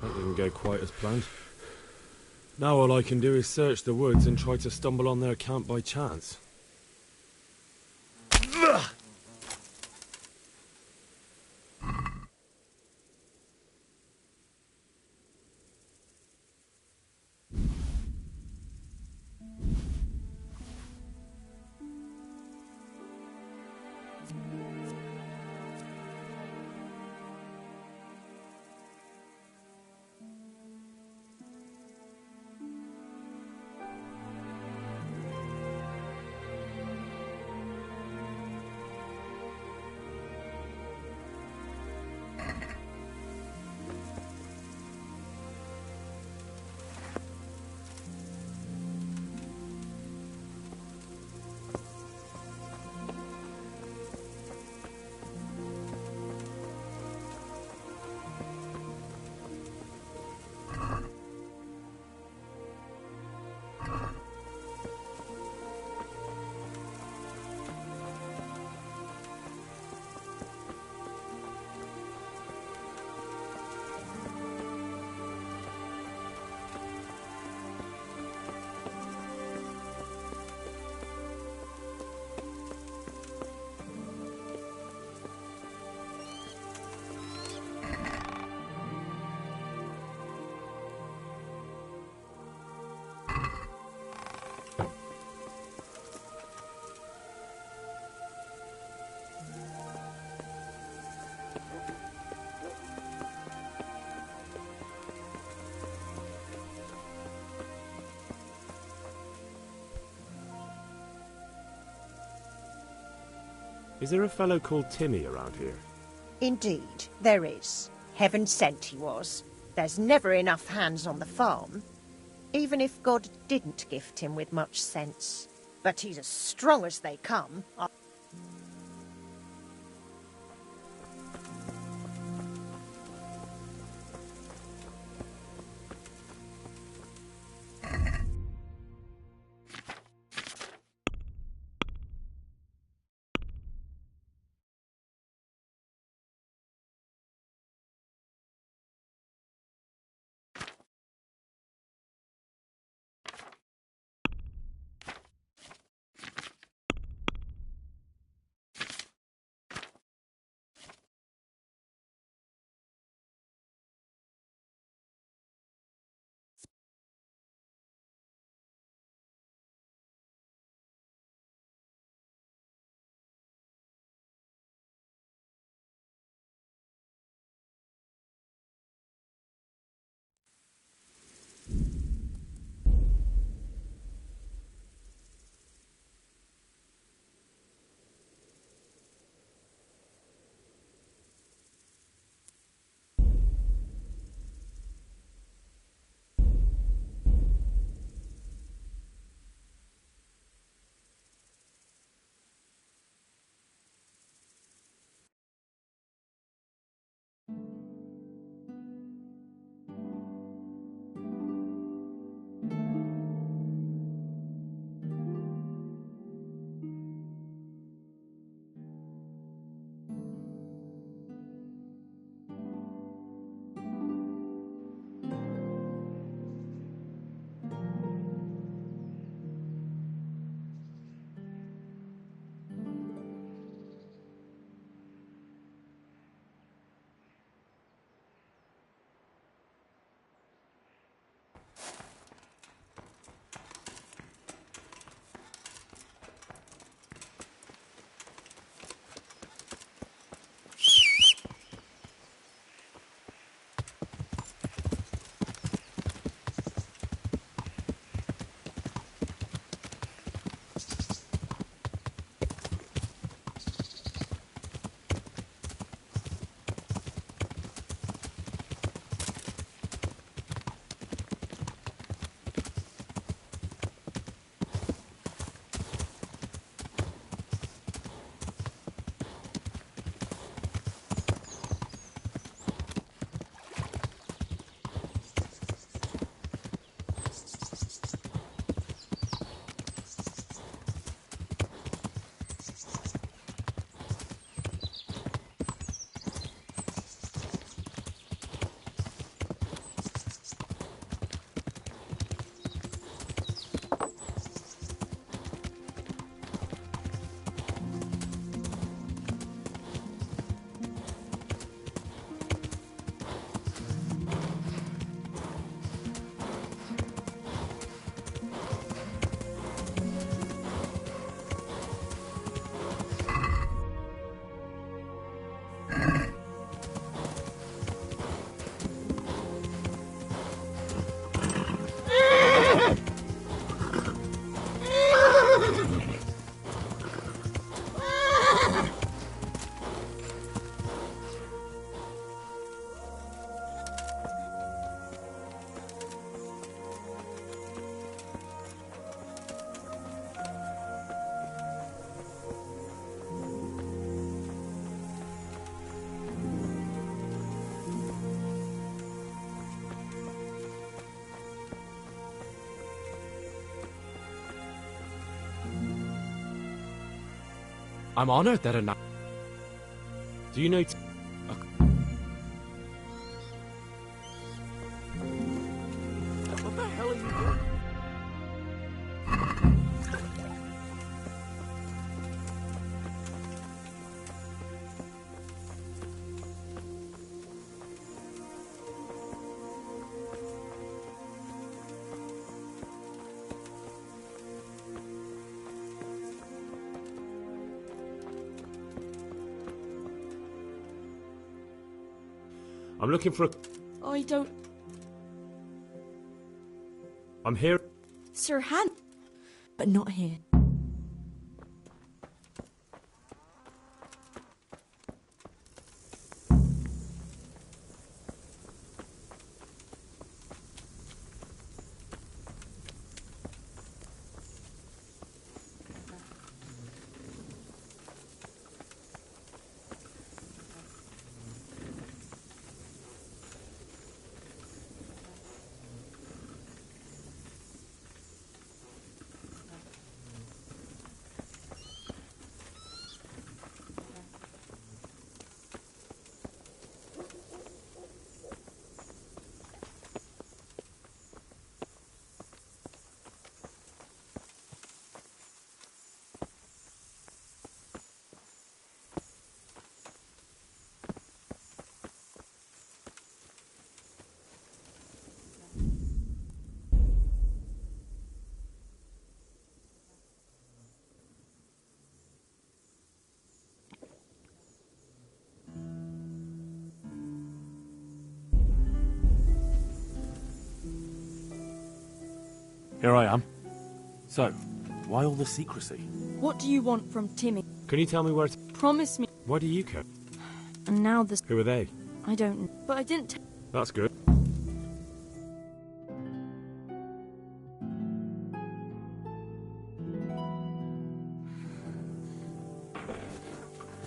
That didn't go quite as planned. Now all I can do is search the woods and try to stumble on their camp by chance. Is there a fellow called Timmy around here? Indeed, there is. Heaven sent he was. There's never enough hands on the farm, even if God didn't gift him with much sense. But he's as strong as they come. I'm honored that a... Do you know... What the hell are you doing? I'm looking for a... I don't... I'm here... Sir Han... But not here. Here I am. So, why all the secrecy? What do you want from Timmy? Can you tell me where to... Promise me. Why do you care? And now this... Who are they? I don't know. But I didn't... That's good.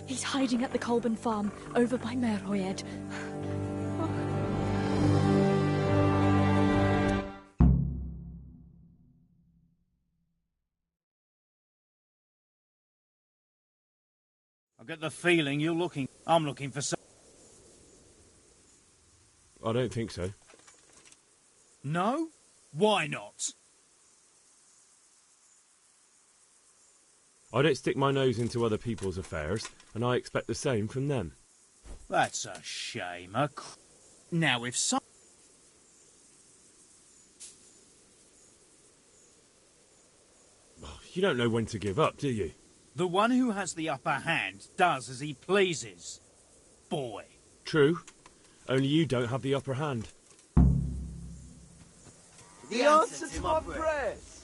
He's hiding at the Colburn farm, over by Merhoyed. I get the feeling you're looking... I'm looking for some... I don't think so. No? Why not? I don't stick my nose into other people's affairs, and I expect the same from them. That's a shame. Now, if some... You don't know when to give up, do you? The one who has the upper hand does as he pleases. Boy. True. Only you don't have the upper hand. The answer to my prayers.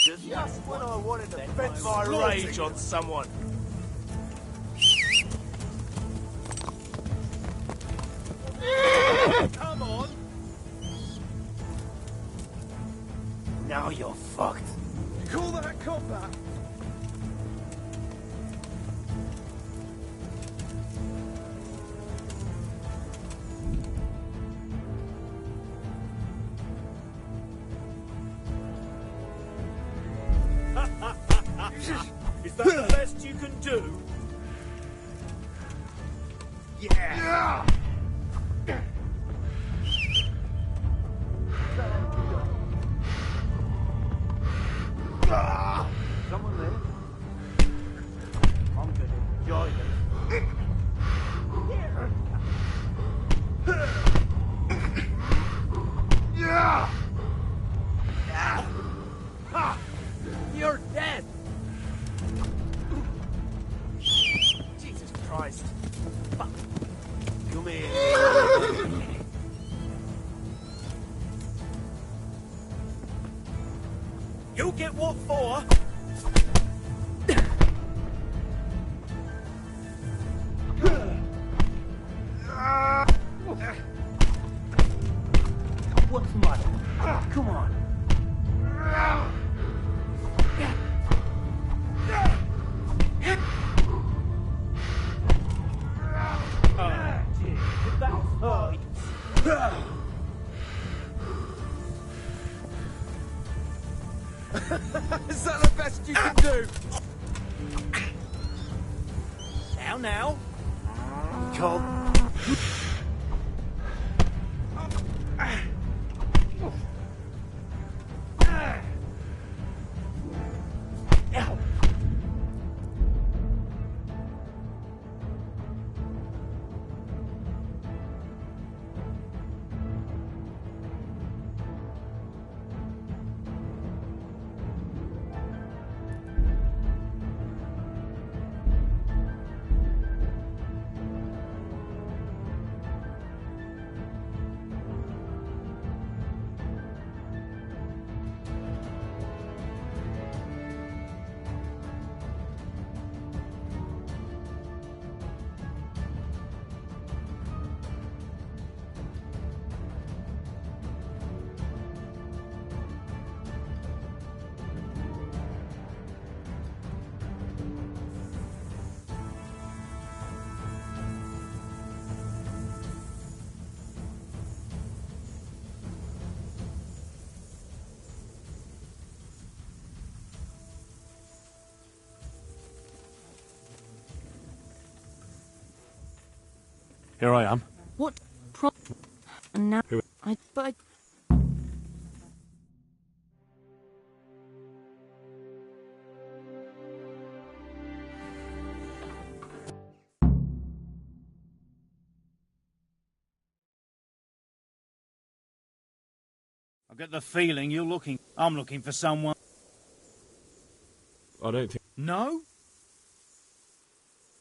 Just when I wanted to vent my rage on someone. Come on. Now you're fucked. Call that combat. Is that the best you can do? Yeah! Someone there? I'm gonna enjoy this. Yeah! You're dead! Jesus Christ. Fuck. Come here. You get what for? What's the matter? Come on. Is that the best you can do? Now. Cold. Here I am. What? And now but I... I get the feeling you're looking... I'm looking for someone... I don't think... No?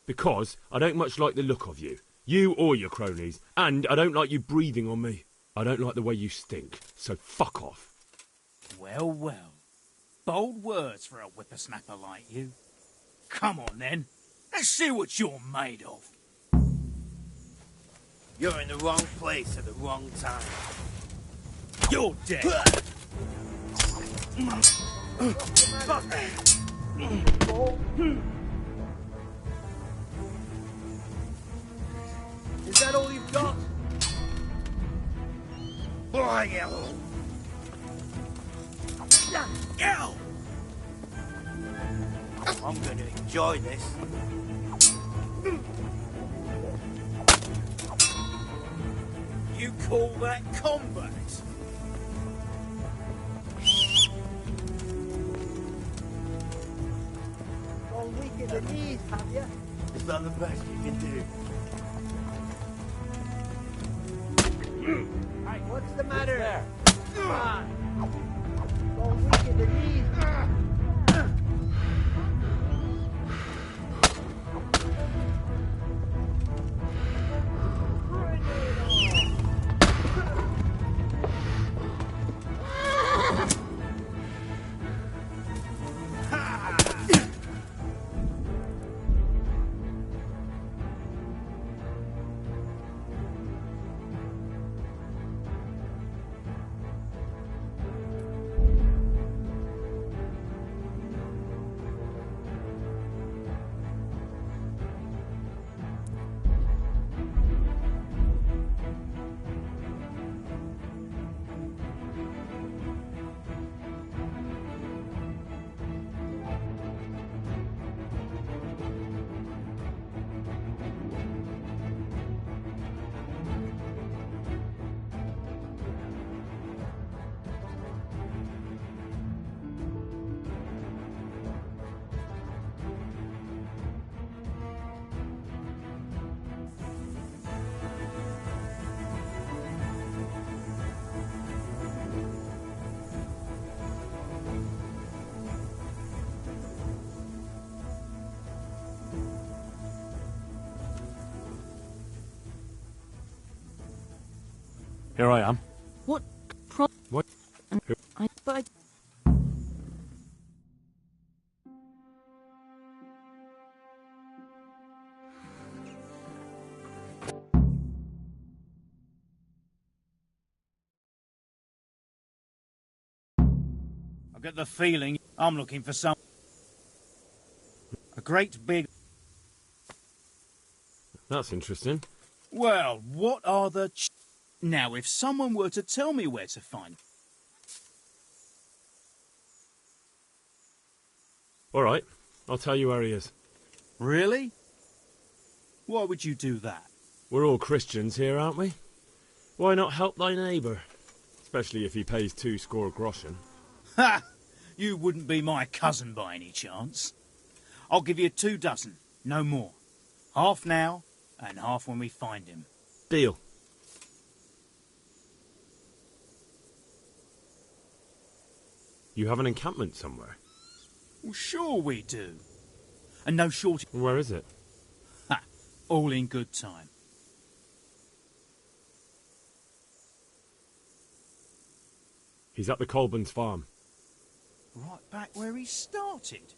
Because I don't much like the look of you. You or your cronies. And I don't like you breathing on me. I don't like the way you stink. So fuck off. Well, well. Bold words for a whippersnapper like you. Come on, then. Let's see what you're made of. You're in the wrong place at the wrong time. You're dead. Is that all you've got? Boy, I'm going to enjoy this. You call that combat? Gone weak in the knees, have you? Is that the best you can do? Hey, what's the matter? There? Come on. Gone weak in the knees. Here I am. What? What? But I get the feeling I'm looking for some... a great big... That's interesting. Well, what are the... Now, if someone were to tell me where to find... All right, I'll tell you where he is. Really? Why would you do that? We're all Christians here, aren't we? Why not help thy neighbour? Especially if he pays 2 score groschen. Ha! You wouldn't be my cousin by any chance. I'll give you 2 dozen, no more. Half now, and half when we find him. Deal. You have an encampment somewhere? Well, sure we do. And no shortage... Where is it? Ha! All in good time. He's at the Colburn's farm. Right back where he started.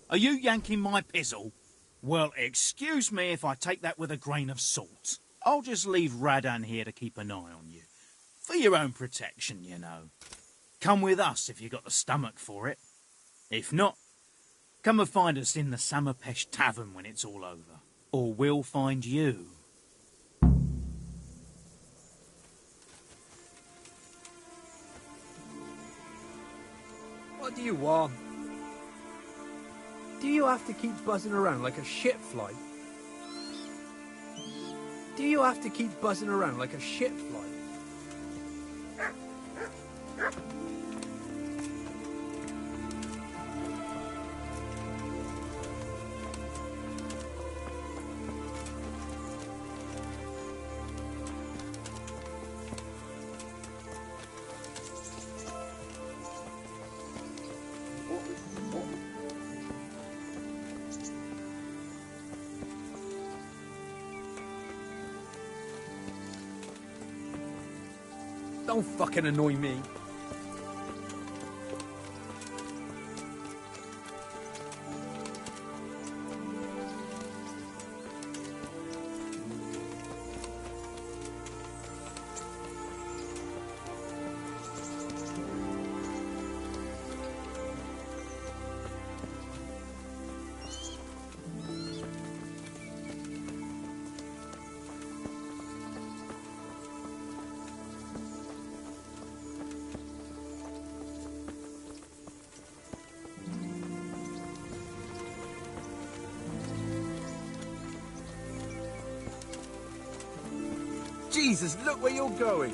Are you yanking my pizzle? Well, excuse me if I take that with a grain of salt. I'll just leave Radan here to keep an eye on you. For your own protection, you know. Come with us if you got the stomach for it. If not, come and find us in the Samapesh Tavern when it's all over. Or we'll find you. What do you want? Do you have to keep buzzing around like a shit fly? Do you have to keep buzzing around like a shit fly? Don't fucking annoy me. Jesus, look where you're going.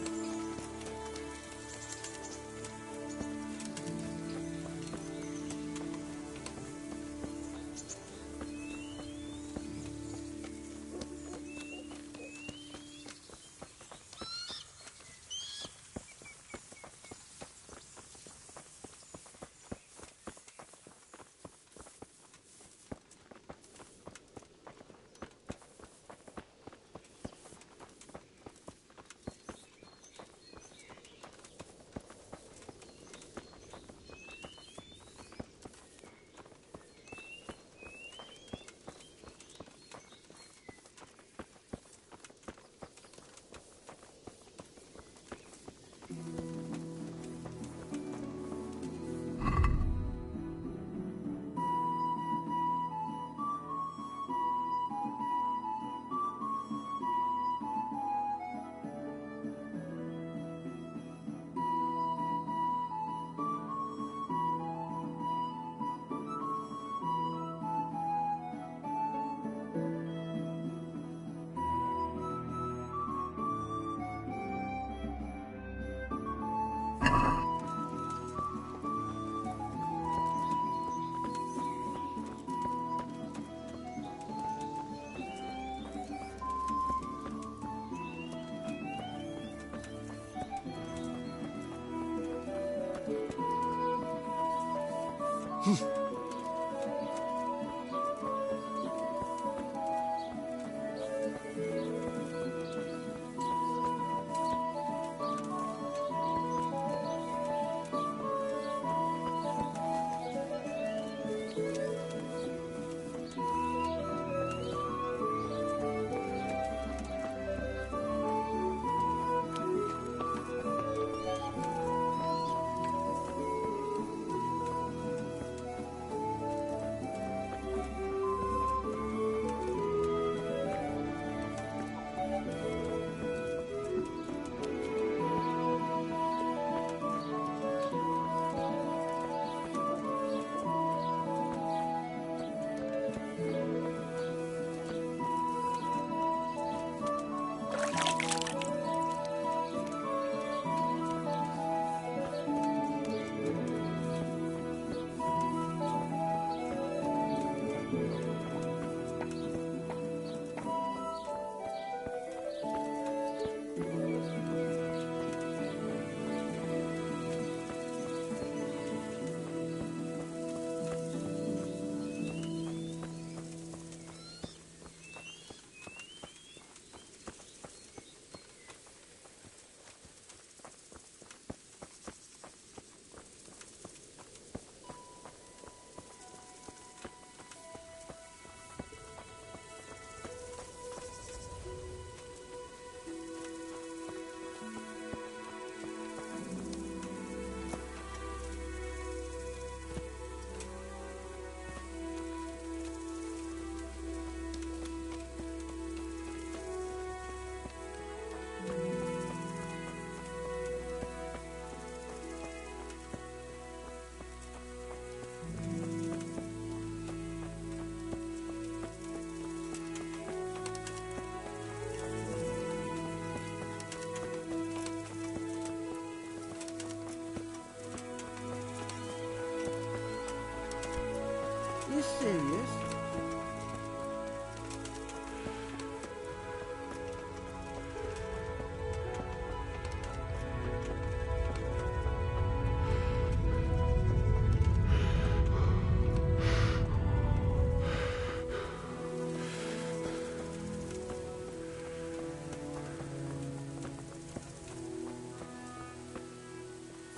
You serious?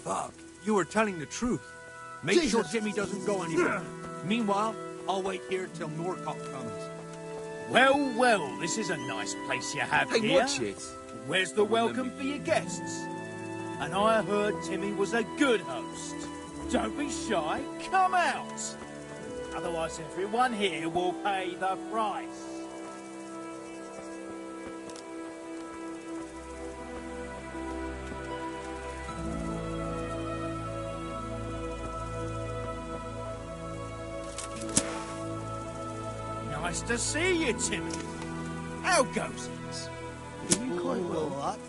Fuck, you were telling the truth. Make sure Jesus. Jimmy doesn't go anywhere. Meanwhile, I'll wait here till Norcock comes. Well, well, this is a nice place you have Hey, here. watch it. Where's the welcome for your guests? And I heard Timmy was a good host. Don't be shy, come out. Otherwise everyone here will pay the price. Nice to see you, Timmy. How goes it? Doing quite well. What?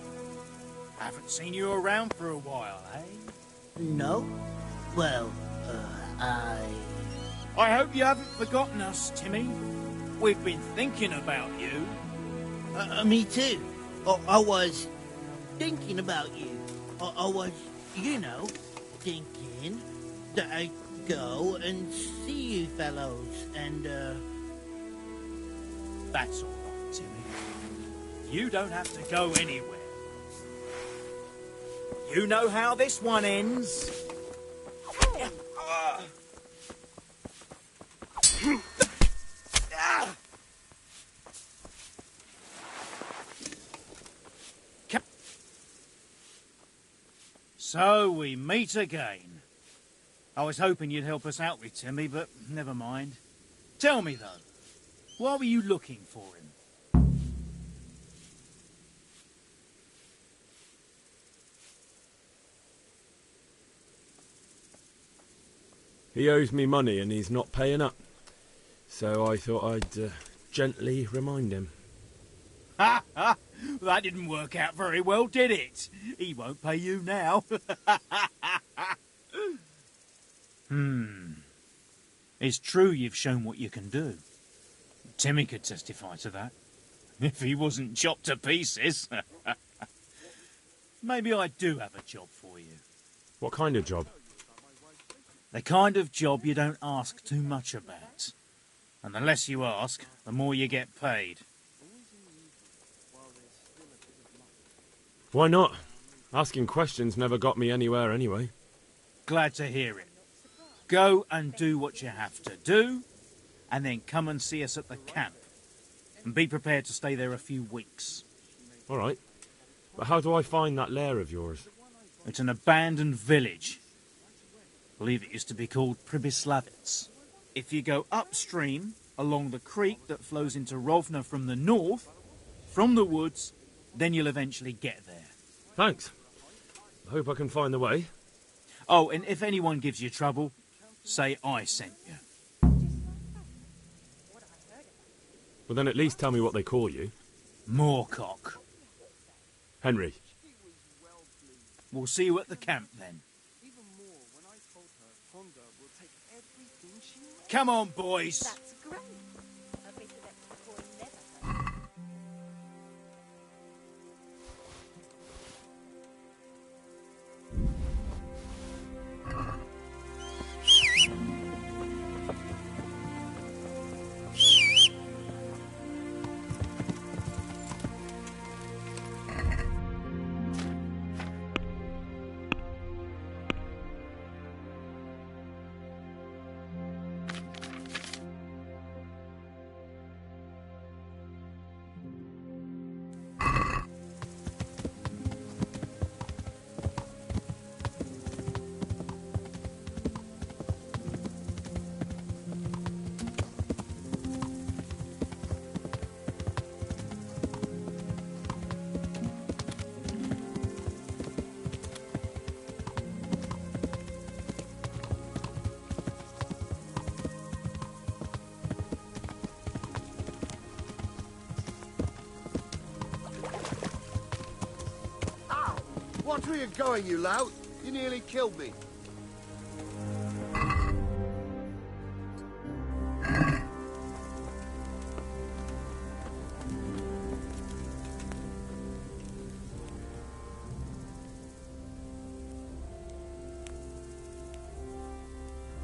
Haven't seen you around for a while, eh? No. Well, I hope you haven't forgotten us, Timmy. We've been thinking about you. Me too. I was thinking about you. I was, thinking that I'd go and see you fellows and, That's all right, Timmy. You don't have to go anywhere. You know how this one ends. So we meet again. I was hoping you'd help us out with Timmy, but never mind. Tell me, though, why were you looking for him? He owes me money and he's not paying up. So I thought I'd gently remind him. Ha ha! That didn't work out very well, did it? He won't pay you now. It's true you've shown what you can do. Timmy could testify to that. If he wasn't chopped to pieces. Maybe I do have a job for you. What kind of job? The kind of job you don't ask too much about. And the less you ask, the more you get paid. Why not? Asking questions never got me anywhere anyway. Glad to hear it. Go and do what you have to do, and then come and see us at the camp. And be prepared to stay there a few weeks. All right. But how do I find that lair of yours? It's an abandoned village. I believe it used to be called bramislive. If you go upstream, along the creek that flows into Rovna from the north, from the woods, then you'll eventually get there. Thanks. I hope I can find the way. Oh, and if anyone gives you trouble, say I sent you. Well, then at least tell me what they call you. Moorcock. Henry. We'll see you at the camp then. Come on, boys. That's great. A bit of extra coin never hurts. Watch where you're going, you lout. You nearly killed me.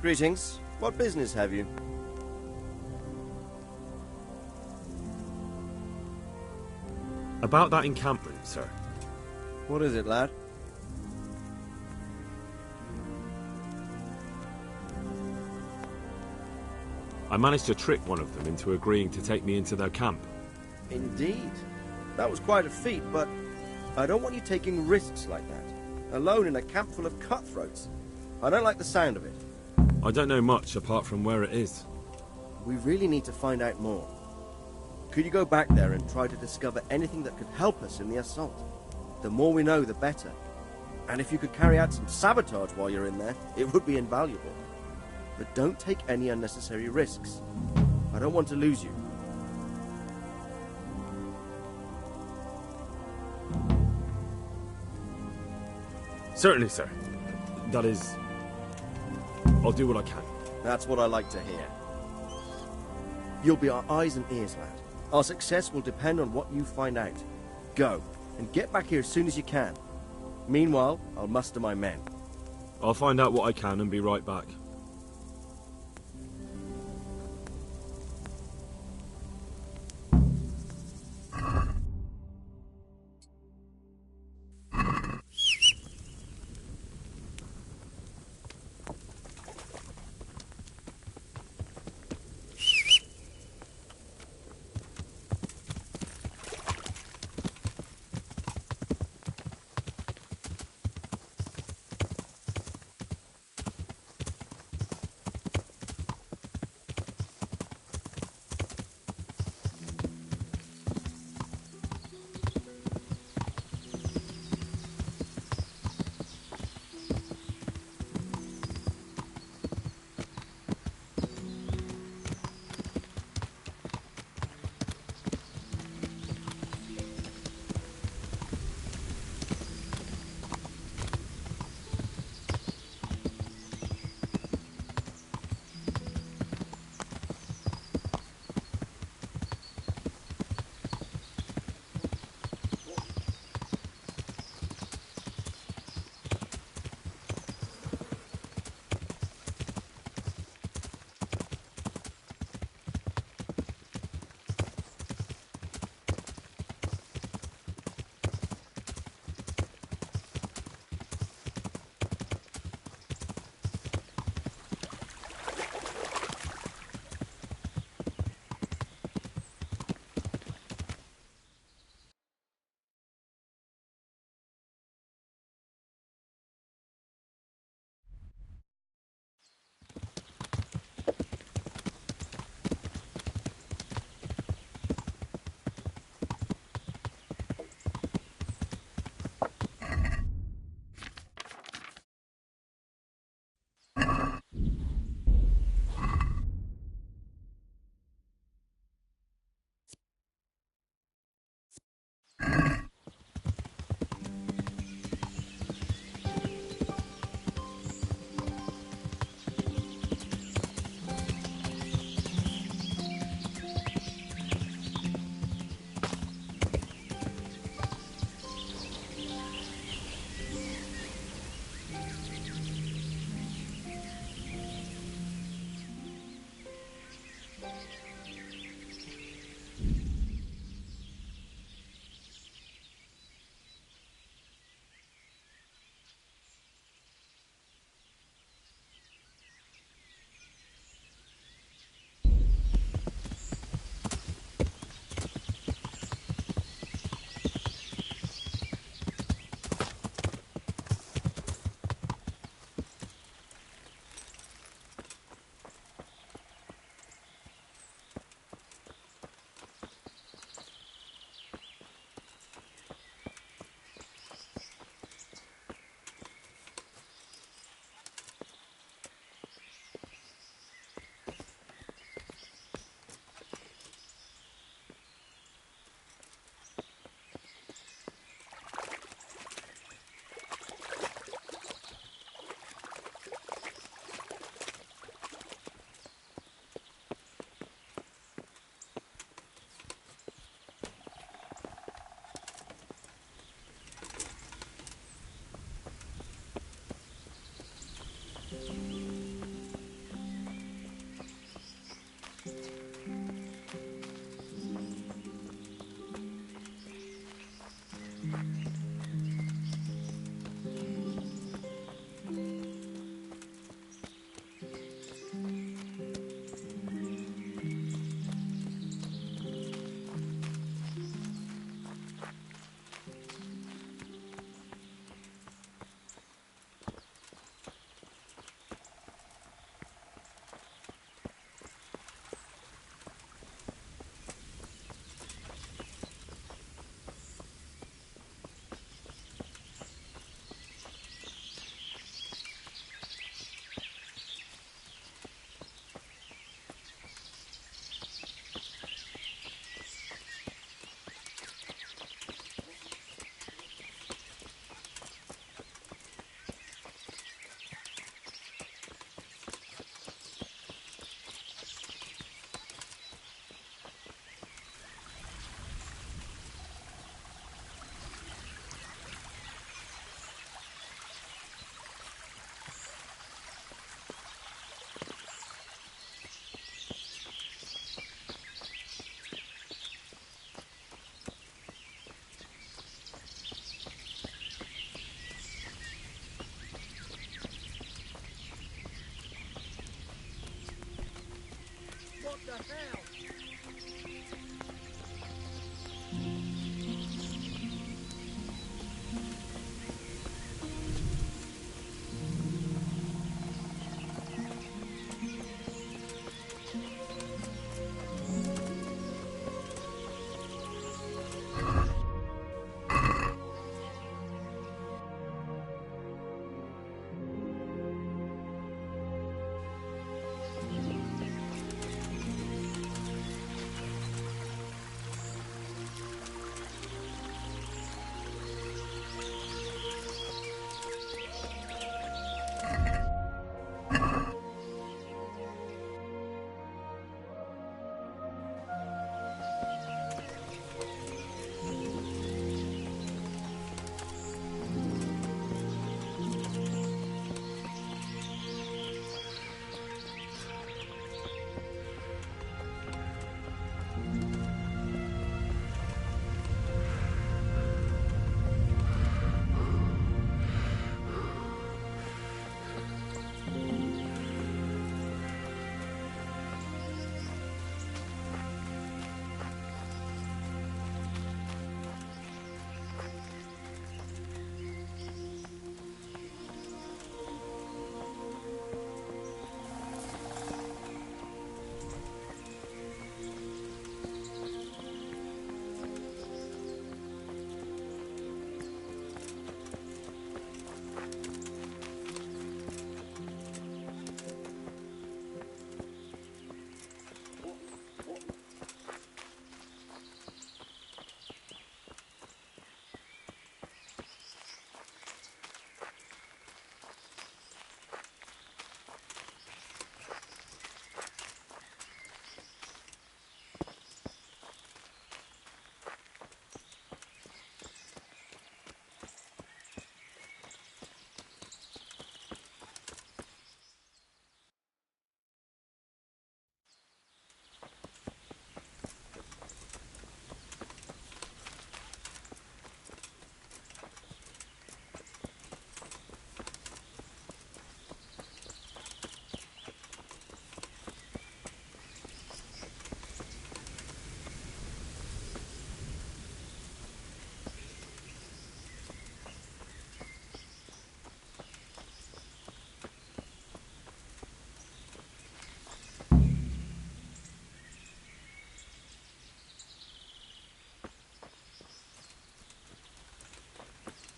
Greetings. What business have you? About that encampment, sir. What is it, lad? I managed to trick one of them into agreeing to take me into their camp. Indeed. That was quite a feat, but I don't want you taking risks like that. Alone in a camp full of cutthroats. I don't like the sound of it. I don't know much apart from where it is. We really need to find out more. Could you go back there and try to discover anything that could help us in the assault? The more we know, the better. And if you could carry out some sabotage while you're in there, it would be invaluable. But don't take any unnecessary risks. I don't want to lose you. Certainly, sir. That is... I'll do what I can. That's what I like to hear. You'll be our eyes and ears, lad. Our success will depend on what you find out. Go, and get back here as soon as you can. Meanwhile, I'll muster my men. I'll find out what I can and be right back. the hell?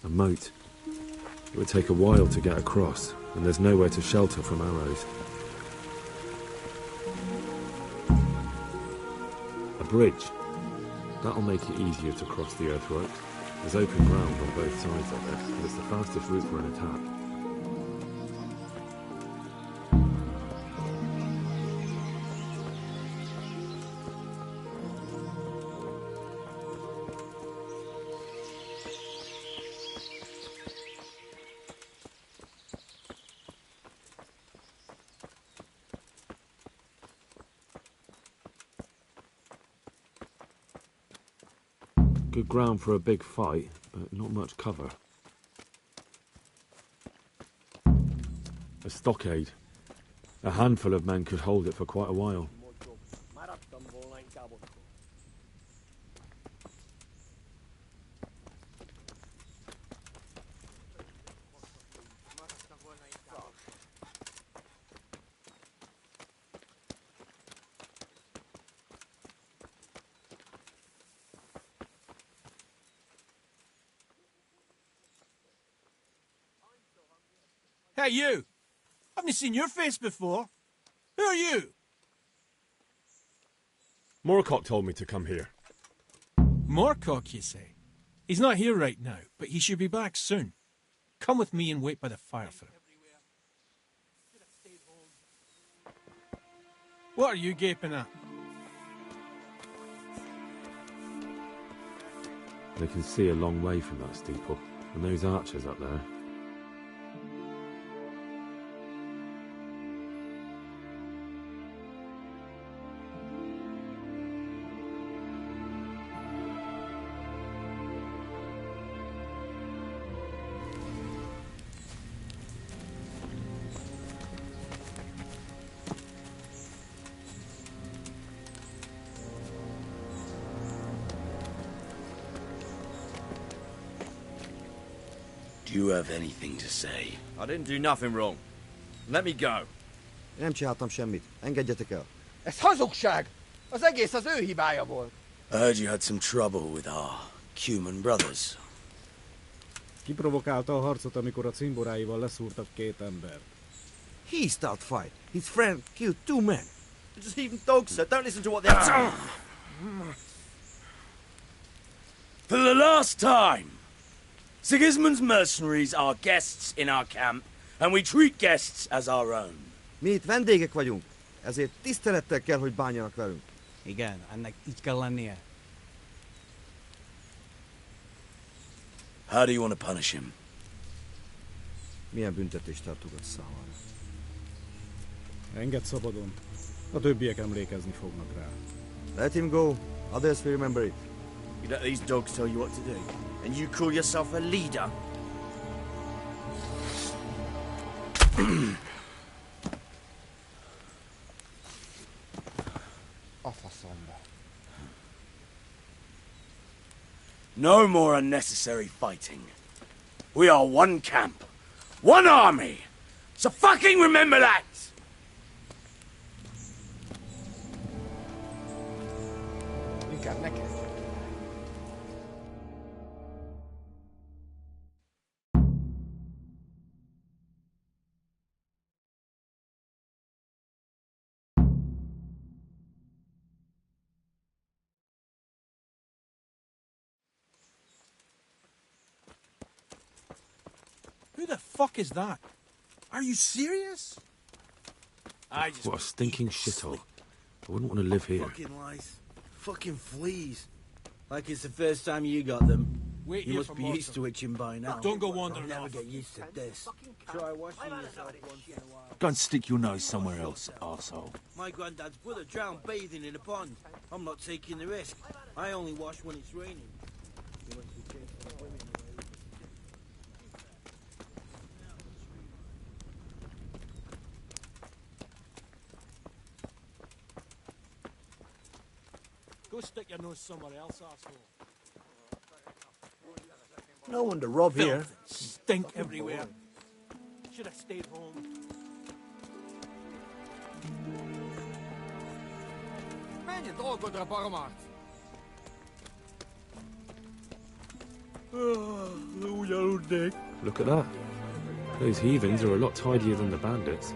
A moat. It would take a while to get across, and there's nowhere to shelter from arrows. A bridge. That'll make it easier to cross the earthworks. There's open ground on both sides of it, and it's the fastest route for an attack. Good ground for a big fight, but not much cover. A stockade. A handful of men could hold it for quite a while. Hey, you! Haven't seen your face before. Who are you? Moorcock told me to come here. Moorcock, you say? He's not here right now, but he should be back soon. Come with me and wait by the fire for him. What are you gaping at? They can see a long way from that steeple, and those archers up there. Do you have anything to say? I didn't do nothing wrong. Let me go. Nem csináltam semmit. Engedjetek el. Ez hazugság! Az egész az ő hibája volt. I heard you had some trouble with our Cuman brothers. Kiprovokálta a harcot, amikor a cimboráival leszúrtak 2 embert. He started fight. His friend killed 2 men. Just even dogs, sir. Don't listen to what they're saying. For the last time, Sigismund's mercenaries are guests in our camp, and we treat guests as our own. Mi itt vendégek vagyunk, ezért tisztelettel kell, hogy bánjanak velünk. Igen, ennek így kell lennie. How do you want to punish him? Milyen büntetést tartogat számára? Engedd szabadon. A többiek emlékezni fognak rá. Let him go. Others will remember it. You let these dogs tell you what to do, and you call yourself a leader? A faszomba. No more unnecessary fighting. We are one camp, one army. So fucking remember that! Inkább neked. Who the fuck is that? Are you serious? What a stinking shithole. I wouldn't want to live here. Fucking lies. Fucking fleas. Like it's the first time you got them. Wait you here must for be more used to itching by now. Don't go wandering I'll never off. get used to this. Try washing yourself once in a while. Go and stick your nose somewhere else, arsehole. My granddad's brother drowned bathing in a pond. I'm not taking the risk. I only wash when it's raining. He must be chasing the women away. Go stick your nose somewhere else, asshole. No one to rob here. Stink everywhere. Should have stayed home. Menj dolgodra, baromát! Look at that. Those heathens are a lot tidier than the bandits.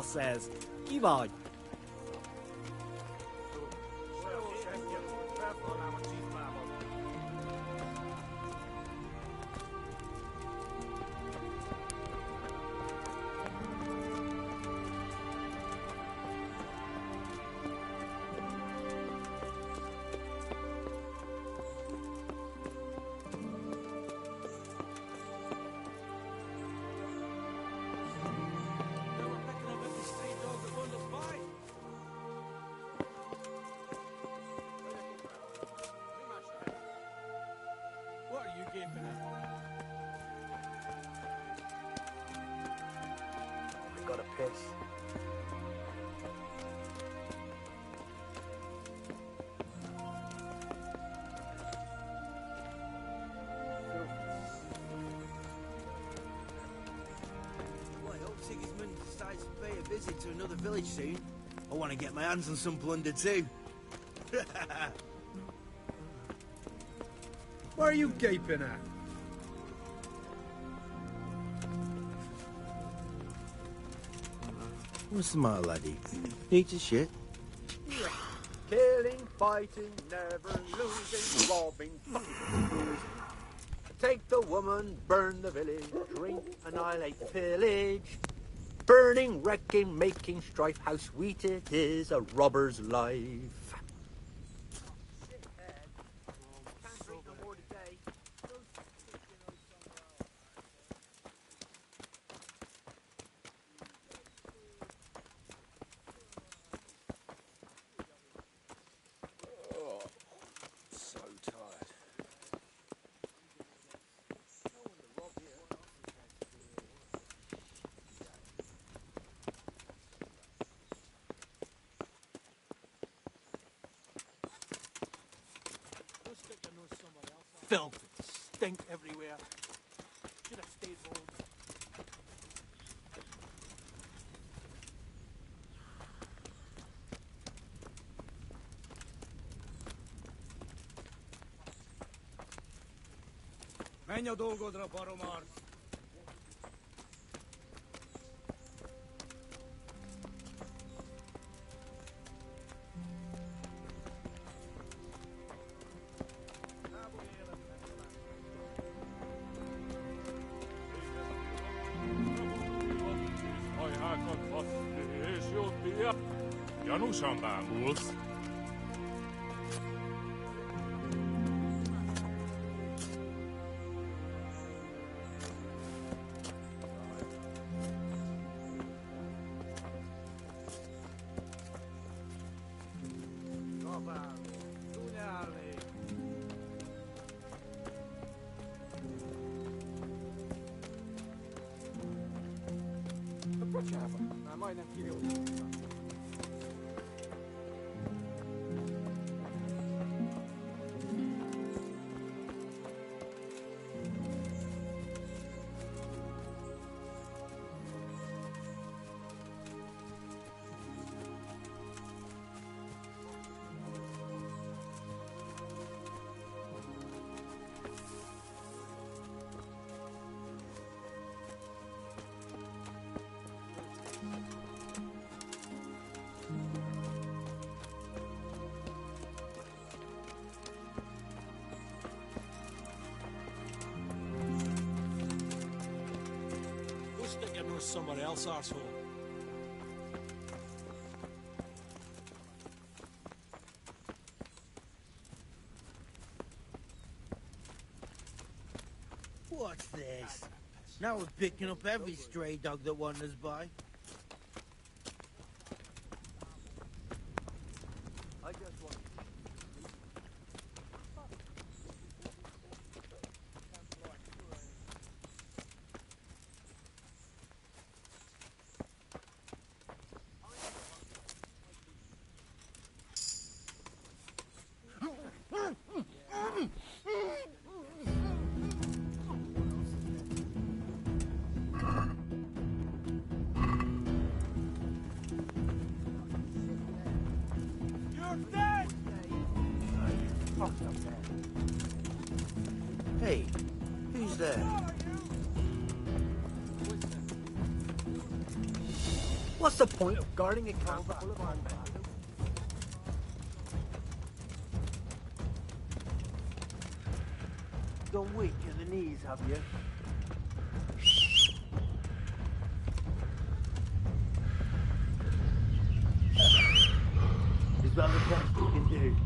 Says, keep on. What are you gaping at? I gotta piss. Well, I hope Sigismund decides to pay a visit to another village soon. I want to get my hands on some plunder too. What are you gaping at? What's the matter, laddie? Need to shit? Killing, fighting, never losing, robbing, fucking losing. Take the woman, burn the village, drink, annihilate the pillage. Burning, wrecking, making strife, how sweet it is, a robber's life. filth and stink everywhere. Should have stayed home. Menj a dolgodra, baromarc! Janusan bámulsz. Bocsánat, már majdnem kinyújtottam. Stick your nose somewhere else, arsehole. What's this? Now we're picking up every stray dog that wanders by. I just want... Hey, who's there? What's the point of guarding a camp full of armed men? Gone weak at the knees, have you? Is that the best you can do?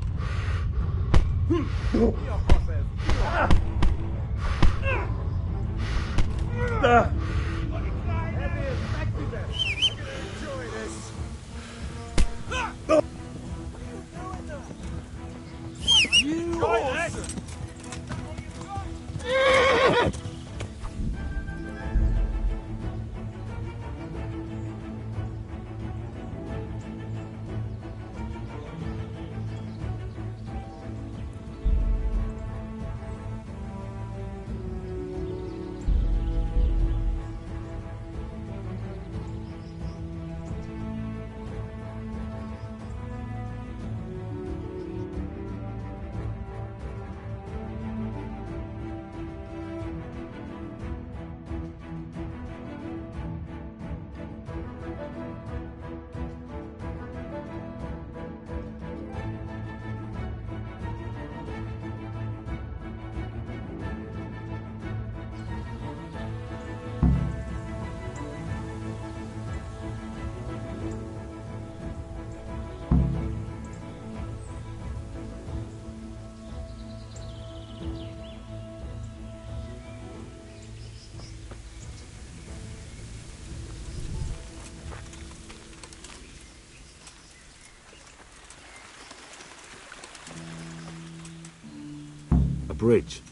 Bridge.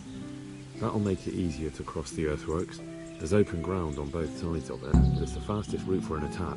That'll make it easier to cross the earthworks. There's open ground on both sides of it, but it's the fastest route for an attack.